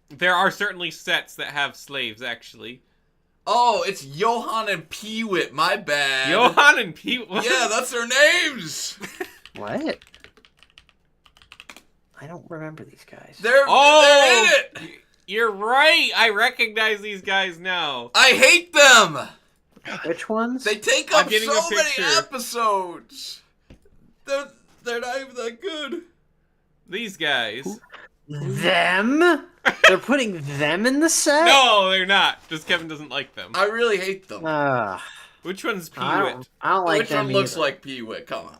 There are certainly sets that have slaves, actually. Oh, it's Johan and Peewit. My bad. Johan and Pee. Yeah, that's their names. What? I don't remember these guys. They're Oh, in it. you're right. I recognize these guys now. I hate them. Which ones? They take I'm up getting so a many picture. episodes. They're not even that good. These guys. Them? They're putting them in the set? No, they're not. Just Kevin doesn't like them. I really hate them. Which one's I Peewit? don't like Which them one looks either. like Peewit? Come on.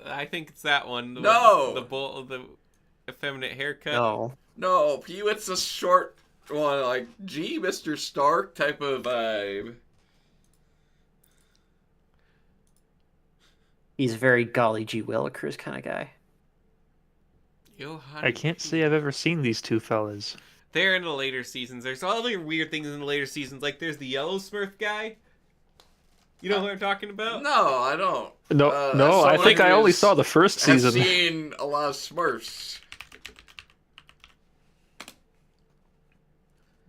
I think it's that one. No. The effeminate haircut. No. No, Peewit's a short one, like, gee, Mr. Stark type of vibe. He's a very golly gee Willikers kind of guy. Johan I can't say I've ever seen these two fellas. They're in the later seasons. There's other weird things in the later seasons. Like there's the yellow Smurf guy. You know who I'm talking about? No, I don't. No, As no, I someone think I who only is- saw the first I've season. seen a lot of Smurfs.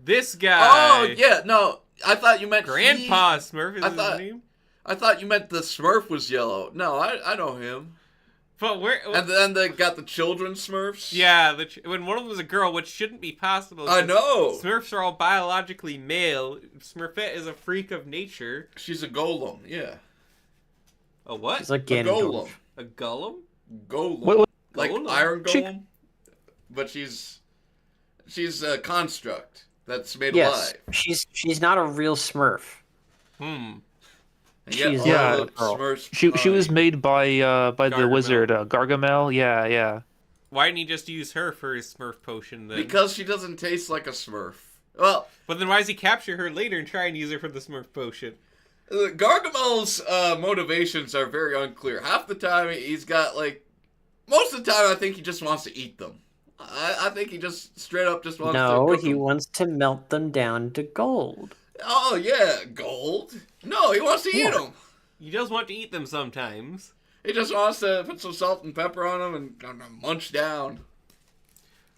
This guy. Oh, yeah, no. I thought you meant Grandpa Smurf is I his thought- name. I thought you meant the Smurf was yellow. No, I know him. But where? And then they got the children Smurfs. Yeah, when one of them was a girl, which shouldn't be possible. I 'cause know. Smurfs are all biologically male. Smurfette is a freak of nature. She's a golem, yeah. A what? He's like A Ganondorf. golem. A golem? Golem. What- Like Golem? Iron She- Golem. But she's a construct that's made Yes, alive. she's not a real Smurf. Hmm. And yet she's all a the girl. Smurfs She was made by the Gargamel. wizard Gargamel. Yeah. Why didn't he just use her for his Smurf potion then? Because she doesn't taste like a Smurf. Well, But then why does he capture her later and try and use her for the Smurf potion? Gargamel's motivations are very unclear. Half the time he's got like, most of the time I think he just wants to eat them. I think he just straight up just wants to No, cook he them. wants to melt them down to gold. Oh yeah, gold. No, he wants to eat Yeah. them. He does want to eat them sometimes. He just wants to put some salt and pepper on them and munch down.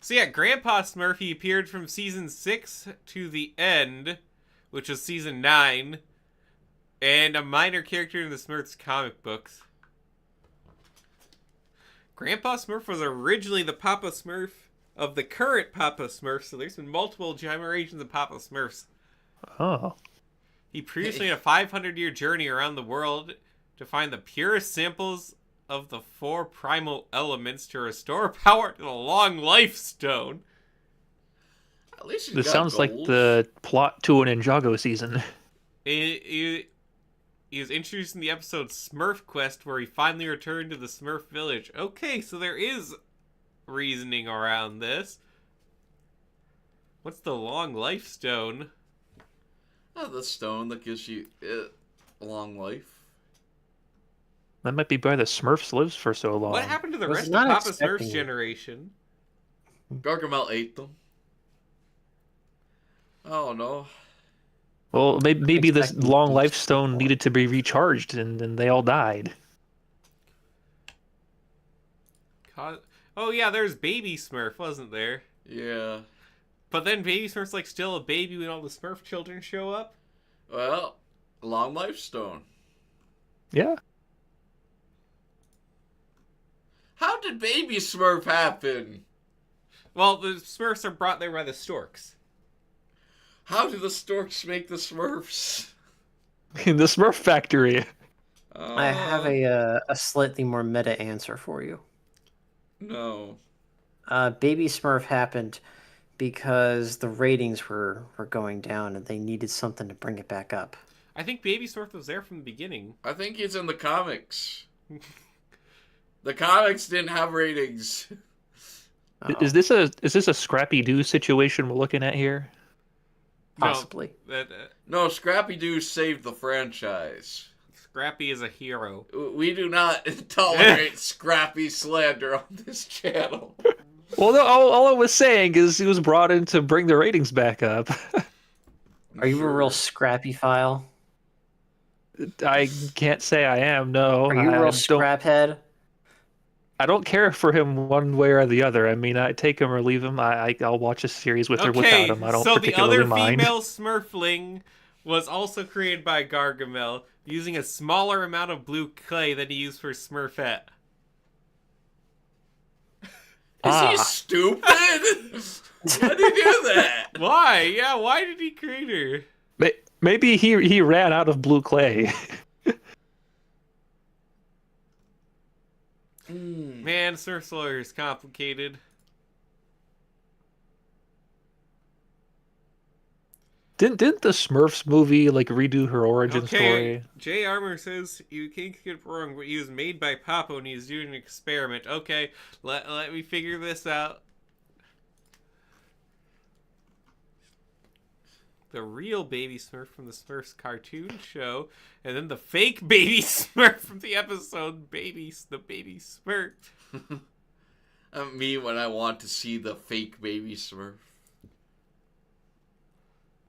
So yeah, Grandpa Smurf, he appeared from season 6 to the end, which was season 9, and a minor character in the Smurfs comic books. Grandpa Smurf was originally the Papa Smurf of the current Papa Smurf, so there's been multiple generations of Papa Smurfs. Oh. He previously made a 500-year journey around the world to find the purest samples of the 4 primal elements to restore power to the Long Life Stone. At least he's This got sounds like gold. the plot to an Ninjago season. He was introduced in the episode Smurf Quest, where he finally returned to the Smurf village. Okay, so there is reasoning around this. What's the Long Life Stone? Oh, the stone that gives you a long life. That might be why the Smurfs lives for so long. What happened to the Was rest of not Papa expecting Smurf's it. generation? Gargamel ate them. Oh no. Well, maybe this Expecting long beast life stone before. needed to be recharged, and then they all died. Oh yeah, there's Baby Smurf, wasn't there? Yeah. But then Baby Smurf's like still a baby when all the Smurf children show up. Well, long life stone. Yeah. How did Baby Smurf happen? Well, the Smurfs are brought there by the storks. How do the storks make the Smurfs? In the Smurf factory. I have a slightly more meta answer for you. No. Baby Smurf happened because the ratings were going down and they needed something to bring it back up. I think Baby Smurf was there from the beginning. I think he's in the comics. The comics didn't have ratings. Oh, Is this a Scrappy Doo situation we're looking at here? possibly? No, No, Scrappy Doo saved the franchise. Scrappy is a hero. We do not tolerate Scrappy slander on this channel. Well, no, all I was saying is he was brought in to bring the ratings back up. Are you a real scrappy file? I can't say I am. No, Are you a I real don't. scrap head? I don't care for him one way or the other. I mean, I take him or leave him. I'll watch a series with or without Okay, him. I don't so the particularly other mind. female Smurfling was also created by Gargamel using a smaller amount of blue clay than he used for Smurfette. Is he stupid? Why did he do that? Why? Yeah, why did he create her? Maybe he ran out of blue clay. Man, Smurf's lawyer is complicated. Didn't the Smurfs movie like redo her origin Okay, story? Jay Armour says you can't get it wrong, but he was made by Papa when he was doing an experiment. Okay, let me figure this out. The real Baby Smurf from the Smurfs cartoon show, and then the fake Baby Smurf from the episode the Baby Smurf. Me when I want to see the fake Baby Smurf.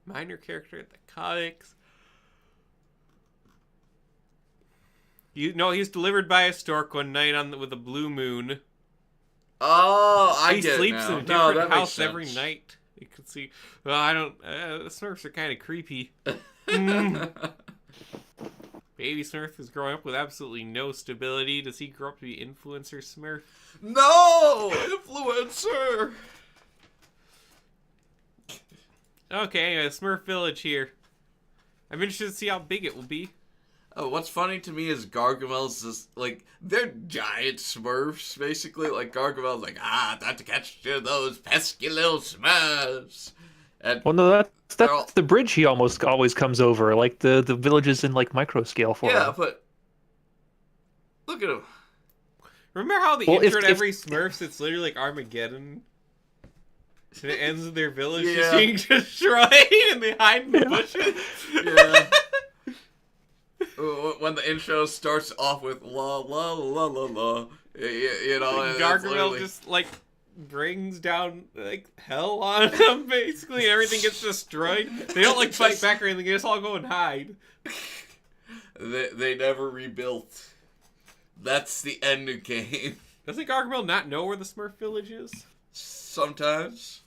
Minor character in the comics. He was delivered by a stork one night with a blue moon. Oh, I He get it sleeps now. in a No, different that makes house every sense. night. You can see. Well, I don't. The Smurfs are kind of creepy. Baby Smurf is growing up with absolutely no stability. Does he grow up to be influencer Smurf? No! Influencer! Okay, anyway, Smurf Village here. I'm interested to see how big it will be. Oh, what's funny to me is Gargamel's just, like, they're giant Smurfs, basically. Like, Gargamel's like, time to catch those pesky little Smurfs. And Well, no, that's all- the bridge he almost always comes over. Like the village is in like micro scale for yeah, him. but look at him. Remember how the Well, intro to if- every Smurfs, it's literally like Armageddon? And it ends with their village just Yeah. being destroyed and they hide in the bushes? Yeah. When the intro starts off with la la la la la, you know, and it's Gargamel literally- just like brings down like hell on them basically, and everything gets destroyed. They don't like fight back or anything, they just all go and hide. They never rebuilt. That's the end of game. Doesn't Gargamel not know where the Smurf village is? Sometimes.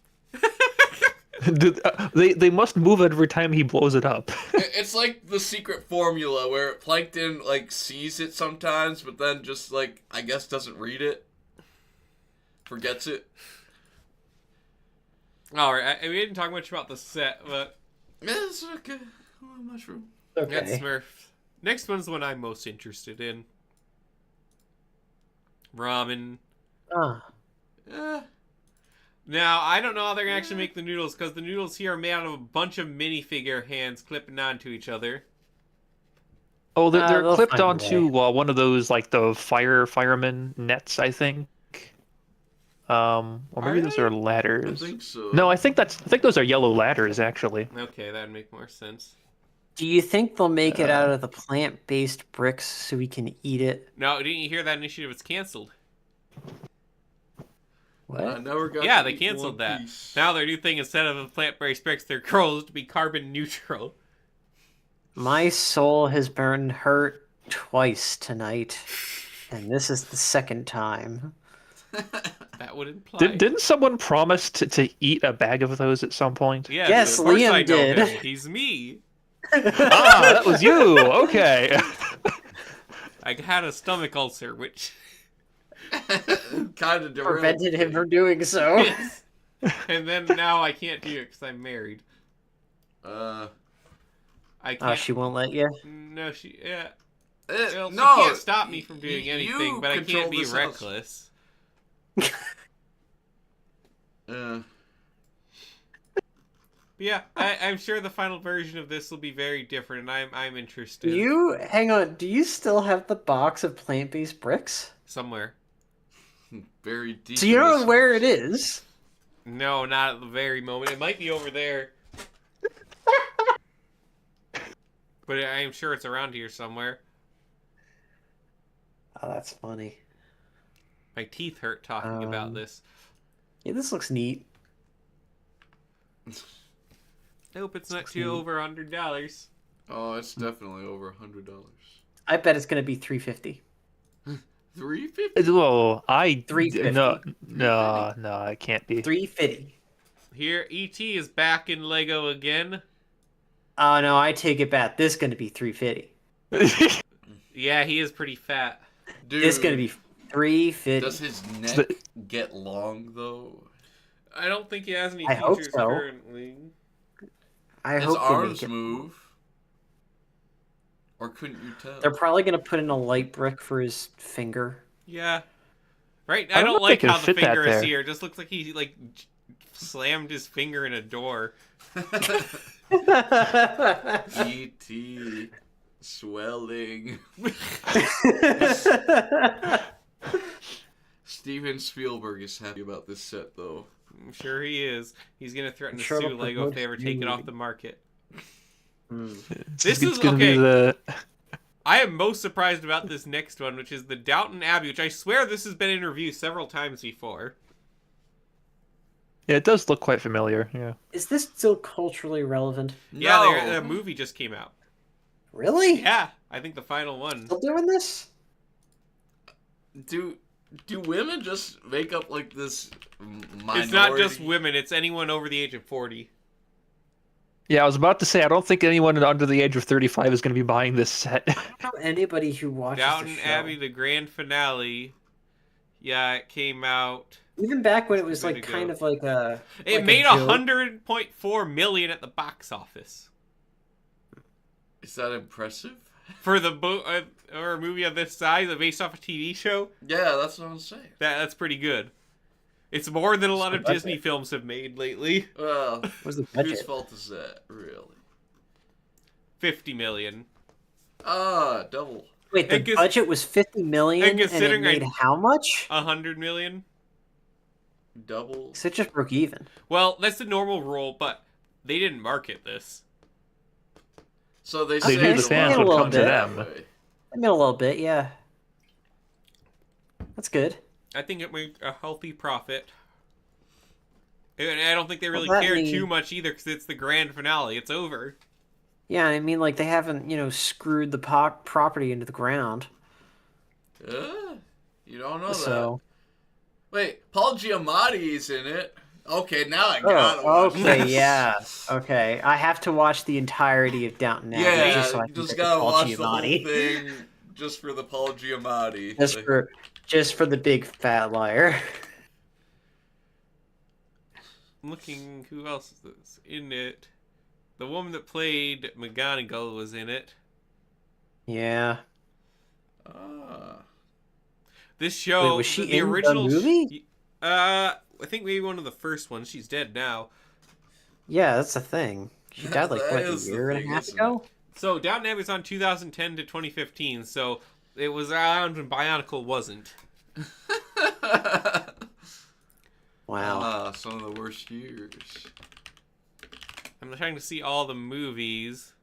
They must move every time he blows it up. It's like the secret formula where Plankton like sees it sometimes, but then just like I guess doesn't read it, forgets it. All right, we didn't talk much about the set, but Yeah, it's okay. Oh, mushroom. that's Okay. Smurf. Next one's the one I'm most interested in. Ramen. Ah, Eh, Now, I don't know how they're going to actually make the noodles, because the noodles here are made out of a bunch of minifigure hands clipping onto each other. Oh, they're they'll clipped find a onto one of those like the fireman nets, I think. Or maybe Are those they? are I ladders. think so. No, I think those are yellow ladders actually. Okay, that would make more sense. do you think they'll make it out of the plant-based bricks so we can eat it? No, didn't you hear that initiative was canceled? What? I never got. Yeah, to they eat canceled One that. Piece. Now their new thing, instead of a plant-based bricks, they're curls to be carbon neutral. My soul has been hurt twice tonight, and this is the second time. That would imply. Didn't someone promise to eat a bag of those at some point? Yes, Yes, of course Liam I know did. him. He's me. Ah, that was you. Okay. I had a stomach ulcer, which... Kind of Prevented him from doing so. And then now I can't do it because I'm married. I Oh, can't... she won't let you? No, she... Yeah. Eh, Well, no, she can't stop me from doing you anything, but I control can't be this house. reckless. But yeah, I'm sure the final version of this will be very different, and I'm interested. Hang on, do you still have the box of plant-based bricks? Somewhere. Very deep. So you in don't this know where house. it is? No, not at the very moment. It might be over there. But I'm sure it's around here somewhere. Oh, that's funny. My teeth hurt talking about this. Yeah, this looks neat. I hope it's not too over $100. Oh, it's definitely over $100. I bet it's gonna be $350. $350. Well, $350. no, it can't be. $350. Here, E.T. is back in Lego again. Oh no, I take it back. This is gonna be $350. Yeah, he is pretty fat. Dude, This is gonna be $350. does his neck get long though? I don't think he has any I hope features so. currently. I His hope they arms make it. move. Or couldn't you tell? They're probably gonna put in a light brick for his finger. Yeah. Right? I I don't don't know if they like can how the fit that finger is there. here. It just looks like he, like, slammed his finger in a door. E.T. swelling. Steven Spielberg is happy about this set though. I'm sure he is. He's going to threaten I'm to sure sue they'll Lego if promote they ever the take it new off movie. the market. This is- gonna okay. be the. I am most surprised about this next one, which is the Downton Abbey, which I swear this has been in review several times before. Yeah, it does look quite familiar. Yeah. Is this still culturally relevant? Yeah, No. the movie just came out. Really? Yeah, I think the final one. Still doing this? Do women just make up like this minority? It's not just women, it's anyone over the age of 40. Yeah, I was about to say I don't think anyone under the age of 35 is going to be buying this set. I don't know anybody who watches the Downton show. Abbey, the grand finale. Yeah, it came out. Even back when it was Way like to kind go. of like a. It like made a joke. 100.4 million at the box office Is that impressive? for the or a movie of this size, based off a TV show. Yeah, that's what I'm saying. That's pretty good. It's more than a lot of budget? Disney films have made lately. Well, What was the whose budget? fault is that, really? 50 million. Ah, double. Wait, the And cons- budget was 50 million, and and it considering made how much? 100 million. Double. So it just broke even. Well, that's the normal rule, but they didn't market this. So they They say knew the fans would would come to them. I mean, a little bit, yeah. That's good. I think it made a healthy profit. And I don't think they really Well, that cared mean- too much either, because it's the grand finale. It's over. Yeah, I mean, like they haven't, screwed the property into the ground. You don't know So, that. Wait, Paul Giamatti's in it. Okay, now I gotta watch okay, this. yeah, okay. I have to watch the entirety of Downton Abbey Yeah, just so I you can just get gotta Paul watch Giamatti. the whole thing just for the Paul Giamatti. just for the big fat liar. I'm looking, who else is in it? The woman that played McGonagall was in it. Yeah. Ah. This show, Wait, was she the in the original movie? I think maybe one of the first ones. She's dead now. Yeah, that's the thing. She died like That what, a is the year and a thing, half isn't ago? So Downton Abbey was on 2010 to 2015. So it was around when Bionicle wasn't. Wow. Ah, some of the worst years. I'm trying to see all the movies.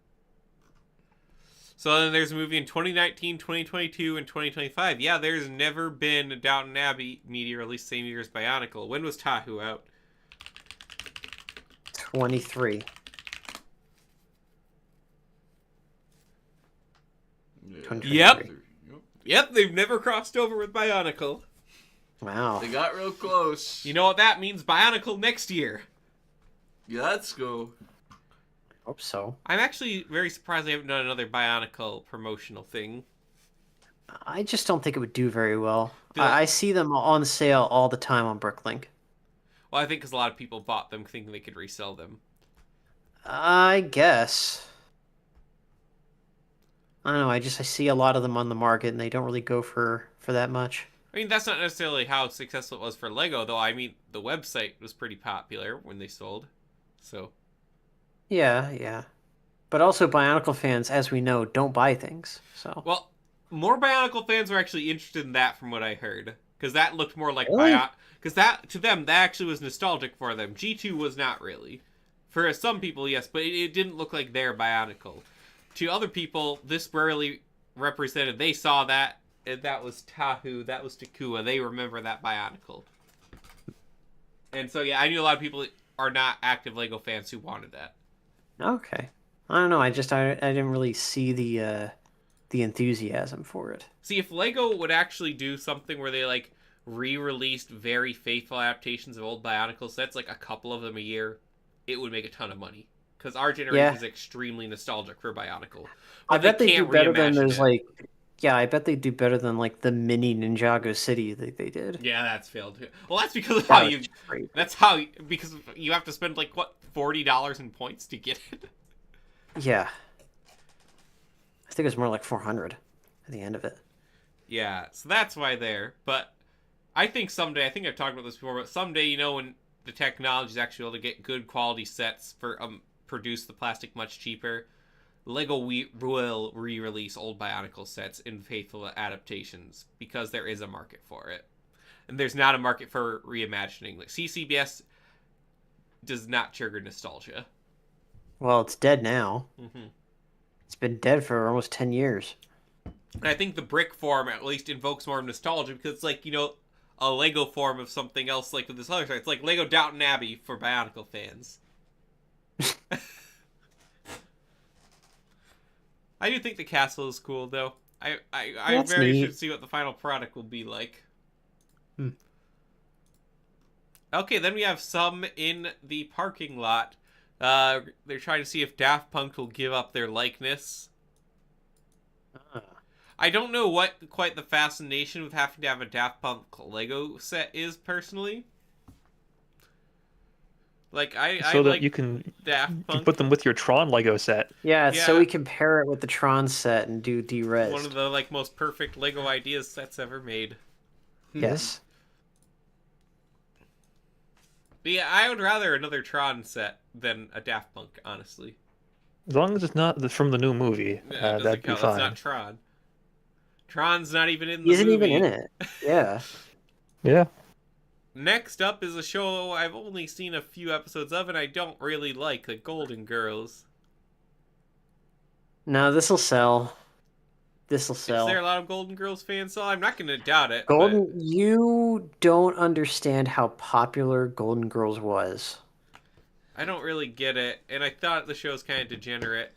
So then there's a movie in 2019, 2022, and 2025. Yeah, there's never been a Downton Abbey media released same year as Bionicle. When was Tahu out? 23. Yeah. 23. Yep. Yep, they've never crossed over with Bionicle. Wow. They got real close. You know what that means? Bionicle next year. Yeah, let's go. Hope so. I'm actually very surprised they haven't done another Bionicle promotional thing. I just don't think it would do very well. Do I see them on sale all the time on Bricklink. Well, I think because a lot of people bought them thinking they could resell them. I guess. I don't know. I see a lot of them on the market, and they don't really go for that much. I mean, that's not necessarily how successful it was for Lego, though. I mean, the website was pretty popular when they sold. So, Yeah, yeah. But also, Bionicle fans, as we know, don't buy things. So Well, more Bionicle fans were actually interested in that from what I heard. Because that looked more like really, Because that, to them, that actually was nostalgic for them. G2 was not really. For some people, yes, but it didn't look like their Bionicle. To other people, this really represented, they saw that, and that was Tahu, that was Takua. They remember that Bionicle. And so, yeah, I knew a lot of people are not active Lego fans who wanted that. okay. I don't know. I didn't really see the enthusiasm for it. See, if Lego would actually do something where they, like, re-released very faithful adaptations of old Bionicle sets, like a couple of them a year, it would make a ton of money. Because our generation Yeah. is extremely nostalgic for Bionicle. I But bet they do can't better than reimagine those it. like. Yeah, I bet they do better than like the mini Ninjago City that they did. Yeah, that's failed too. Well, that's because of That how was you. great. That's how because you have to spend like what $40 in points to get it. Yeah. I think it was more like 400 at the end of it. Yeah, so that's why there. But I think someday, I think I've talked about this before, but someday, you know, when the technology is actually able to get good quality sets for produce the plastic much cheaper, Lego will re-release old Bionicle sets in faithful adaptations because there is a market for it, and there's not a market for reimagining. Like CCBS does not trigger nostalgia. Well, it's dead now. Mm-hmm. It's been dead for almost 10 years. And I think the brick form at least invokes more nostalgia because it's like, you know, a Lego form of something else like with this other side. It's like Lego Downton Abbey for Bionicle fans. I do think the castle is cool though. I That's very neat. should see what the final product will be like. Hmm. Okay, then we have some in the parking lot. They're trying to see if Daft Punk will give up their likeness. Ah. I don't know what quite the fascination with having to have a Daft Punk Lego set is personally. Like I So that like you can Daft Punk. put them with your Tron Lego set. Yeah, Yeah. so we can pair it with the Tron set and do D-Res. One of the like most perfect Lego ideas sets ever made. Yes. But yeah, I would rather another Tron set than a Daft Punk, honestly. As long as it's not from the new movie, It doesn't that'd be count. That's fine. not Tron. Tron's not even in the He isn't movie. even in it. Yeah. Yeah. Next up is a show I've only seen a few episodes of and I don't really like, The Golden Girls. No, this'll sell. This'll Is sell. there a lot of Golden Girls fans? So I'm not going to doubt it. Golden, you don't understand how popular Golden Girls was. But I don't really get it. And I thought the show's kind of degenerate.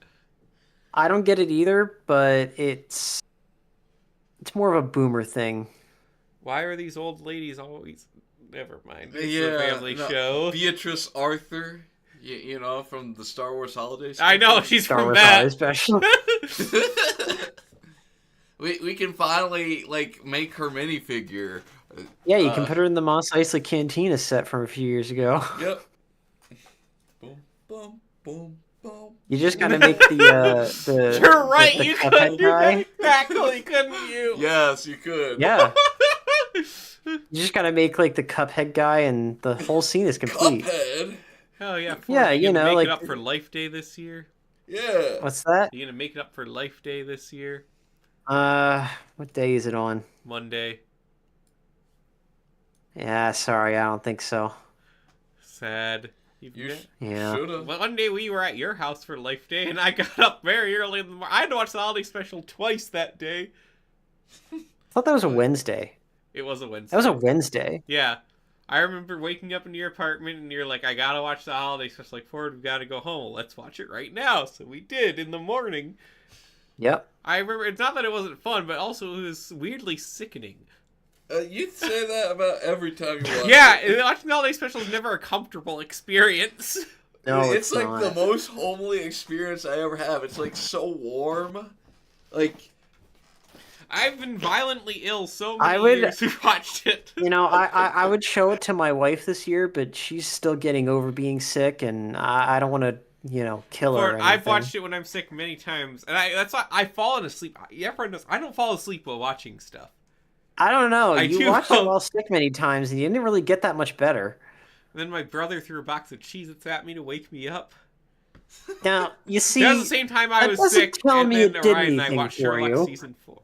I don't get it either, but it's more of a boomer thing. Why are these old ladies always... Never mind. It's Yeah, a family show. Beatrice Arthur, you know, from the Star Wars Holiday Special. I know, she's Star from Wars that. Holiday Special. we can finally like make her minifigure. Yeah, you can put her in the Mos Eisley Cantina set from a few years ago. Yep. Boom, boom, boom, boom. You just gotta make the You're right, the you Cuphead could do guy. that exactly, couldn't you? Yes, you could. Yeah, you just gotta make like the Cuphead guy, and the whole scene is complete. Cuphead. Hell yeah. Yeah, Ford, you gonna know, make like- it up for Life Day this year? Yeah. What's that? You gonna make it up for Life Day this year? What day is it on? Monday. Yeah, sorry, I don't think so. Sad. You Yeah. shoulda. Well, one day we were at your house for Life Day, and I got up very early in the morning. I had to watch the holiday special twice that day. I thought that was a Wednesday. It was a Wednesday. That was a Wednesday. Yeah. I remember waking up in your apartment, and you're like, I gotta watch the holiday special. Like, Ford, we gotta go home. Let's watch it right now. So we did in the morning. Yep. I remember, it's not that it wasn't fun, but also it was weirdly sickening. You'd say that about every time you watch Yeah, it. watching the holiday special is never a comfortable experience. No, it's like not. the most homely experience I ever have. It's like so warm. Like I've been violently ill so I many would- years we watched it. You know, I would show it to my wife this year, but she's still getting over being sick, and I don't want to, kill her. Or Or I've anything. watched it when I'm sick many times, and that's why I've fallen asleep. Yeah, everyone knows I don't fall asleep while watching stuff. I don't know. I You do watched hope- it while sick many times, and you didn't really get that much better. And then my brother threw a box of Cheez-Its at me to wake me up. Now, you see, That was the same time I that was doesn't sick, tell and me then it did Ryan and I anything watched for Sherlock you. season 4.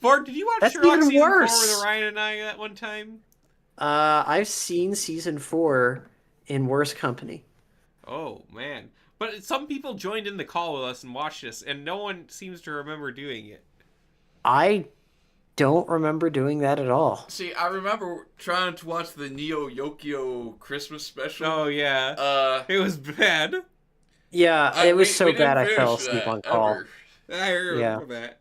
Ford, did you watch That's Sherlock even season 4 worse. with Ryan and I that one time? I've seen season 4 in worse company. Oh, man. But some people joined in the call with us and watched this, and no one seems to remember doing it. I don't remember doing that at all. See, I remember trying to watch the Neo Yokio Christmas special. Oh, yeah. It was bad. Yeah, it was so we didn't bad I fell finish asleep that, on call. ever. I remember that.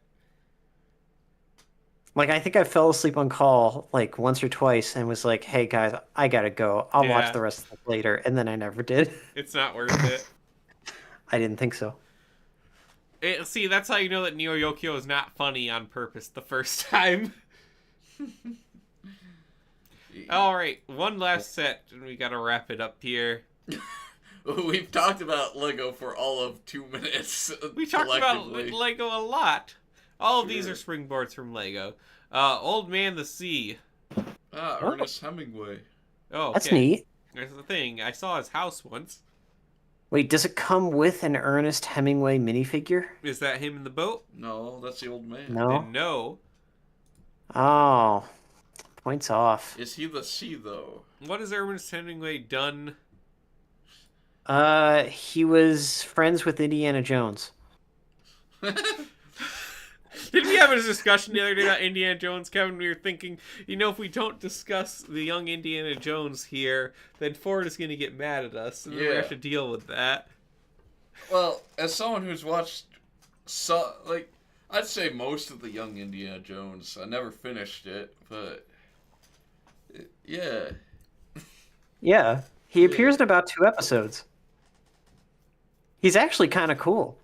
Like, I think I fell asleep on call like once or twice and was like, hey guys, I gotta go. I'll watch Yeah. the rest of it later. And then I never did. It's not worth it. I didn't think so. See, that's how you know that Neo Yokio is not funny on purpose the first time. Alright, one last set, and we gotta wrap it up here. We've talked about Lego for all of 2 minutes. We talked about collectively. Lego a lot. All of these Sure. are springboards from Lego. Old Man the Sea. Ernest Hemingway. Oh, okay. That's neat. There's the thing. I saw his house once. Wait, does it come with an Ernest Hemingway minifigure? Is that him in the boat? No, that's the old man. No. Then no. Oh. Points off. Is he the sea, though? What has Ernest Hemingway done? He was friends with Indiana Jones. Did we have a discussion the other day about Indiana Jones, Kevin? We were thinking, if we don't discuss the young Indiana Jones here, then Ford is going to get mad at us, and we Yeah. have to deal with that. Well, as someone who's watched, I'd say most of the young Indiana Jones. I never finished it, but yeah. Yeah. He appears in about 2 episodes. He's actually kind of cool.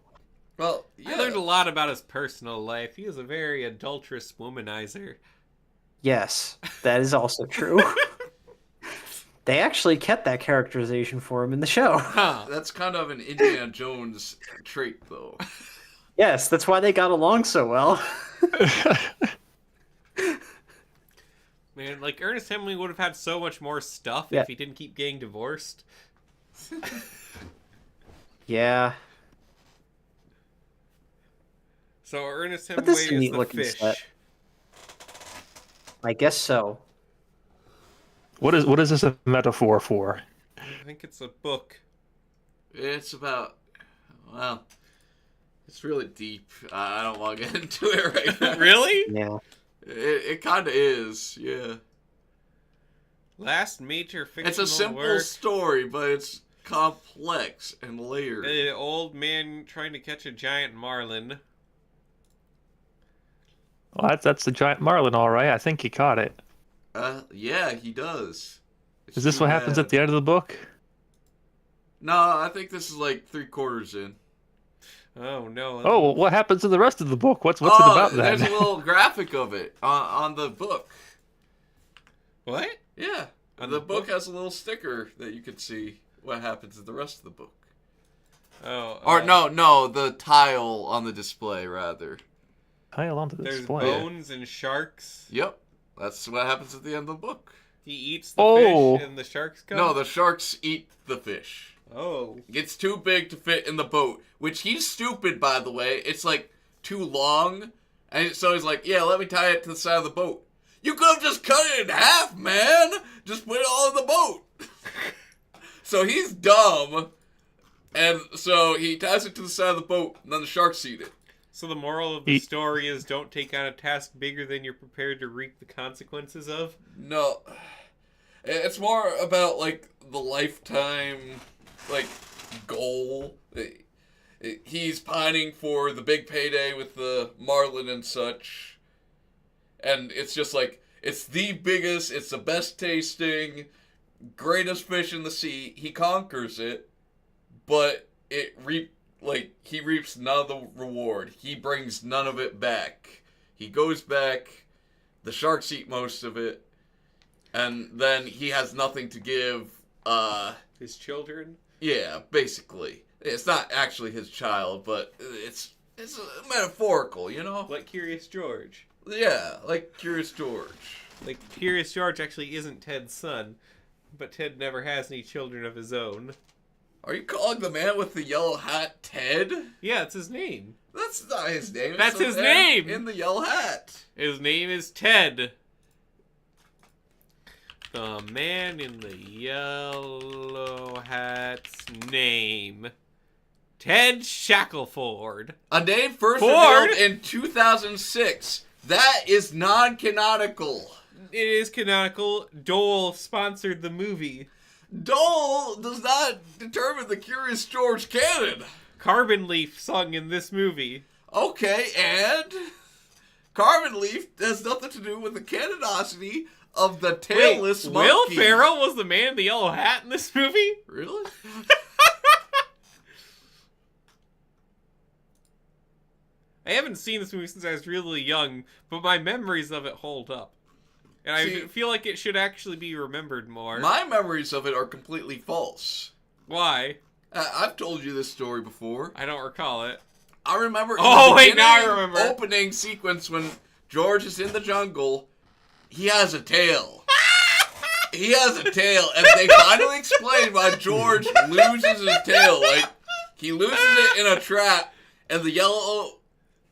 Well, yeah. I learned a lot about his personal life. He is a very adulterous womanizer. Yes, that is also true. They actually kept that characterization for him in the show. Huh. That's kind of an Indiana Jones trait, though. Yes, that's why they got along so well. Man, like, Ernest Hemingway would have had so much more stuff Yeah. if he didn't keep getting divorced. Yeah. So Ernest But this Hemingway is a is neat the looking fish. set. I guess so. What is this a metaphor for? I think it's a book. It's about, well, it's really deep. I don't want to get into it right now. Really? Yeah. It kind of is, yeah. Last major fictional It's a simple work. story, but it's complex and layered. An old man trying to catch a giant marlin. Well, that's the giant marlin, all right. I think he caught it. Yeah, he does. It's Is this too what happens bad. at the end of the book? No, I think this is like 3/4 in. Oh no. Oh, well, what happens in the rest of the book? What's it about then? There's a little graphic of it on the book. What? Yeah, On the the book book? has a little sticker that you can see what happens in the rest of the book. Oh. Or no, the tile on the display rather. Tile onto the There's display. bones and sharks. Yep, that's what happens at the end of the book. He eats the Oh. fish and the sharks come. No, the sharks eat the fish. Oh. It gets too big to fit in the boat, which he's stupid, by the way. It's like too long, and so he's like, "Yeah, let me tie it to the side of the boat." You could have just cut it in half, man. Just put it all in the boat. So he's dumb, and so he ties it to the side of the boat, and then the sharks eat it. So the moral of the story is don't take on a task bigger than you're prepared to reap the consequences of. No, it's more about like the lifetime, like goal. He's pining for the big payday with the marlin and such, and it's just like it's the biggest, it's the best tasting, greatest fish in the sea. He conquers it, but he reaps none of the reward. He brings none of it back. He goes back. The sharks eat most of it. And then he has nothing to give, His children. yeah, basically. It's not actually his child, but it's metaphorical, you know? Like Curious George. Yeah, like Curious George. Like Curious George actually isn't Ted's son, but Ted never has any children of his own. Are you calling the man with the yellow hat Ted? Yeah, it's his name. That's not his name. That's It's his the man name! in the yellow hat. His name is Ted. The man in the yellow hat's name. Ted Shackleford. A name first Ford? revealed in 2006. That is non-canonical. It is canonical. Dole sponsored the movie. Dole does not determine the Curious George canon. Carbon Leaf sung in this movie. Okay, and Carbon Leaf has nothing to do with the canonicity of the tailless Wait, monkey. Will Ferrell was the man in the yellow hat in this movie? Really? I haven't seen this movie since I was really young, but my memories of it hold up. And I feel like it should actually be remembered more. My memories of it are completely false. Why? I've told you this story before. I don't recall it. I remember. Oh, in the wait, now I beginning remember. Opening sequence when George is in the jungle. He has a tail. He has a tail, and they finally explain why George loses his tail. Like, he loses it in a trap, and the yellow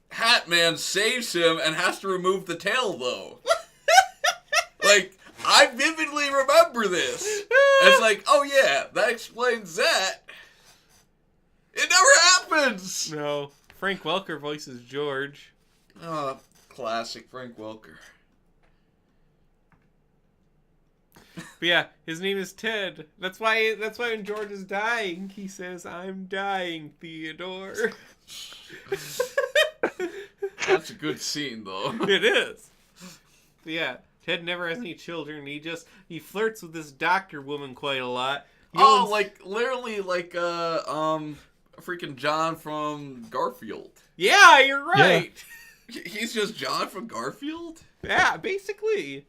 hat man saves him and has to remove the tail, though. Like, I vividly remember this. And it's like, oh yeah, that explains that. It never happens! No. Frank Welker voices George. Classic Frank Welker. But yeah, his name is Ted. That's why when George is dying, he says, "I'm dying, Theodore." That's a good scene, though. It is. But yeah, Ted never has any children. He flirts with this doctor woman quite a lot. Literally like freaking John from Garfield. Yeah, you're right. He's just John from Garfield? Yeah, basically.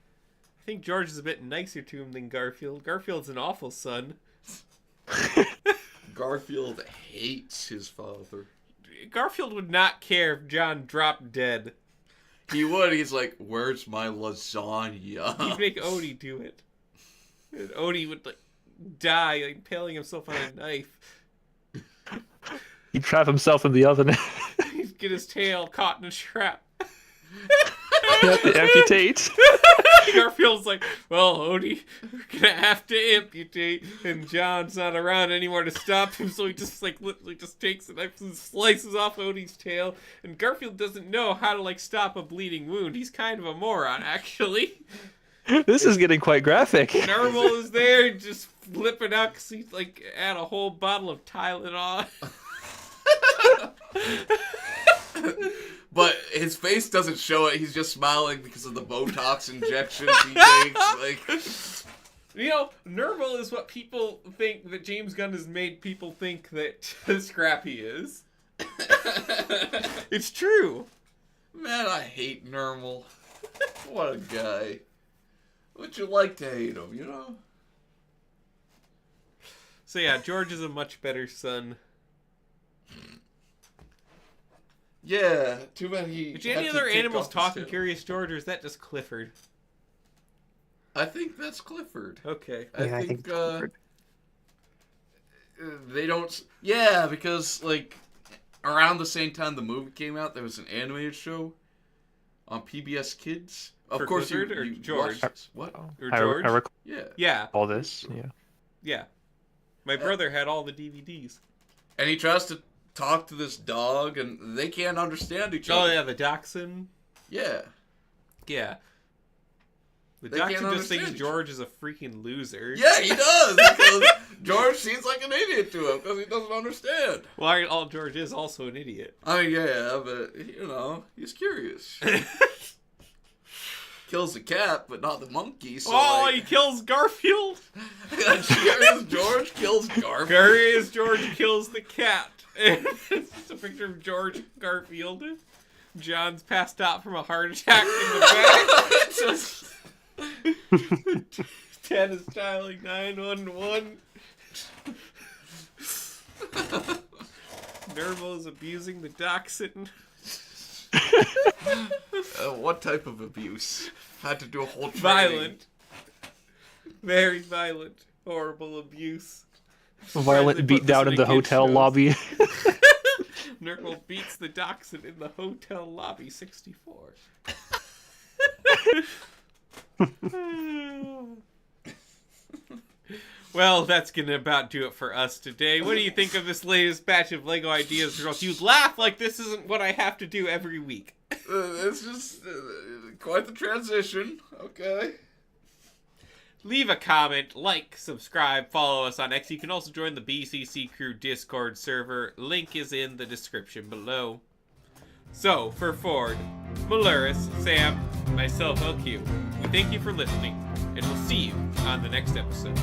I think George is a bit nicer to him than Garfield. Garfield's an awful son. Garfield hates his father. Garfield would not care if John dropped dead. He would. He's like, "Where's my lasagna?" He'd make Odie do it. And Odie would die, impaling himself on a knife. He'd trap himself in the oven. He'd get his tail caught in a trap. You have to amputate. Garfield's like, "Well, Odie, we're gonna have to amputate," and John's not around anymore to stop him, so he just literally just takes a knife and slices off Odie's tail. And Garfield doesn't know how to stop a bleeding wound. He's kind of a moron, actually. This is getting quite graphic. Narwhal is there, just flipping out because he's had a whole bottle of Tylenol. But his face doesn't show it. He's just smiling because of the Botox injections he takes. Nerval is what people think that James Gunn has made people think that Scrappy is. It's true. Man, I hate Nermal. What a guy. Would you like to hate him, you know? So yeah, George is a much better son. Yeah, too bad he. Did any had to other take animals off talk his in tail. Curious George, or is that just Clifford? I think that's Clifford. Okay. Yeah, I think Clifford. They don't. Yeah, because around the same time the movie came out, there was an animated show on PBS Kids. Of For course, Clifford or you George? watched this. What? Or I George? recall Yeah. Yeah, this. Yeah. yeah. My brother had all the DVDs. And he tries to talk to this dog, and they can't understand each Oh other. yeah, the dachshund. Yeah. Yeah. The They can't dachshund just thinks understand each George is a freaking loser. Yeah, he does, because George seems like an idiot to him, because he doesn't understand. Well, all George is also an idiot. I mean, yeah, but, he's curious. Kills the cat, but not the monkey, so, He kills Garfield! Curious George kills Garfield. Curious George kills the cat. It's just a picture of George and Garfield. John's passed out from a heart attack in the back. Ted is dialing 911. Nervo is abusing the dachshund. What type of abuse? Had to do a whole training. Violent. Very violent. Horrible abuse. Violent beatdown in the hotel lobby. Nurgle beats the dachshund in the hotel lobby 64. Well, that's gonna about do it for us today. What do you think of this latest batch of Lego ideas, girls? You laugh like this isn't what I have to do every week. It's just quite the transition. Okay. Leave a comment, like, subscribe, follow us on X. You can also join the BCC Crew Discord server. Link is in the description below. So, for Ford, Maluris, Sam, myself, LQ, we thank you for listening, and we'll see you on the next episode.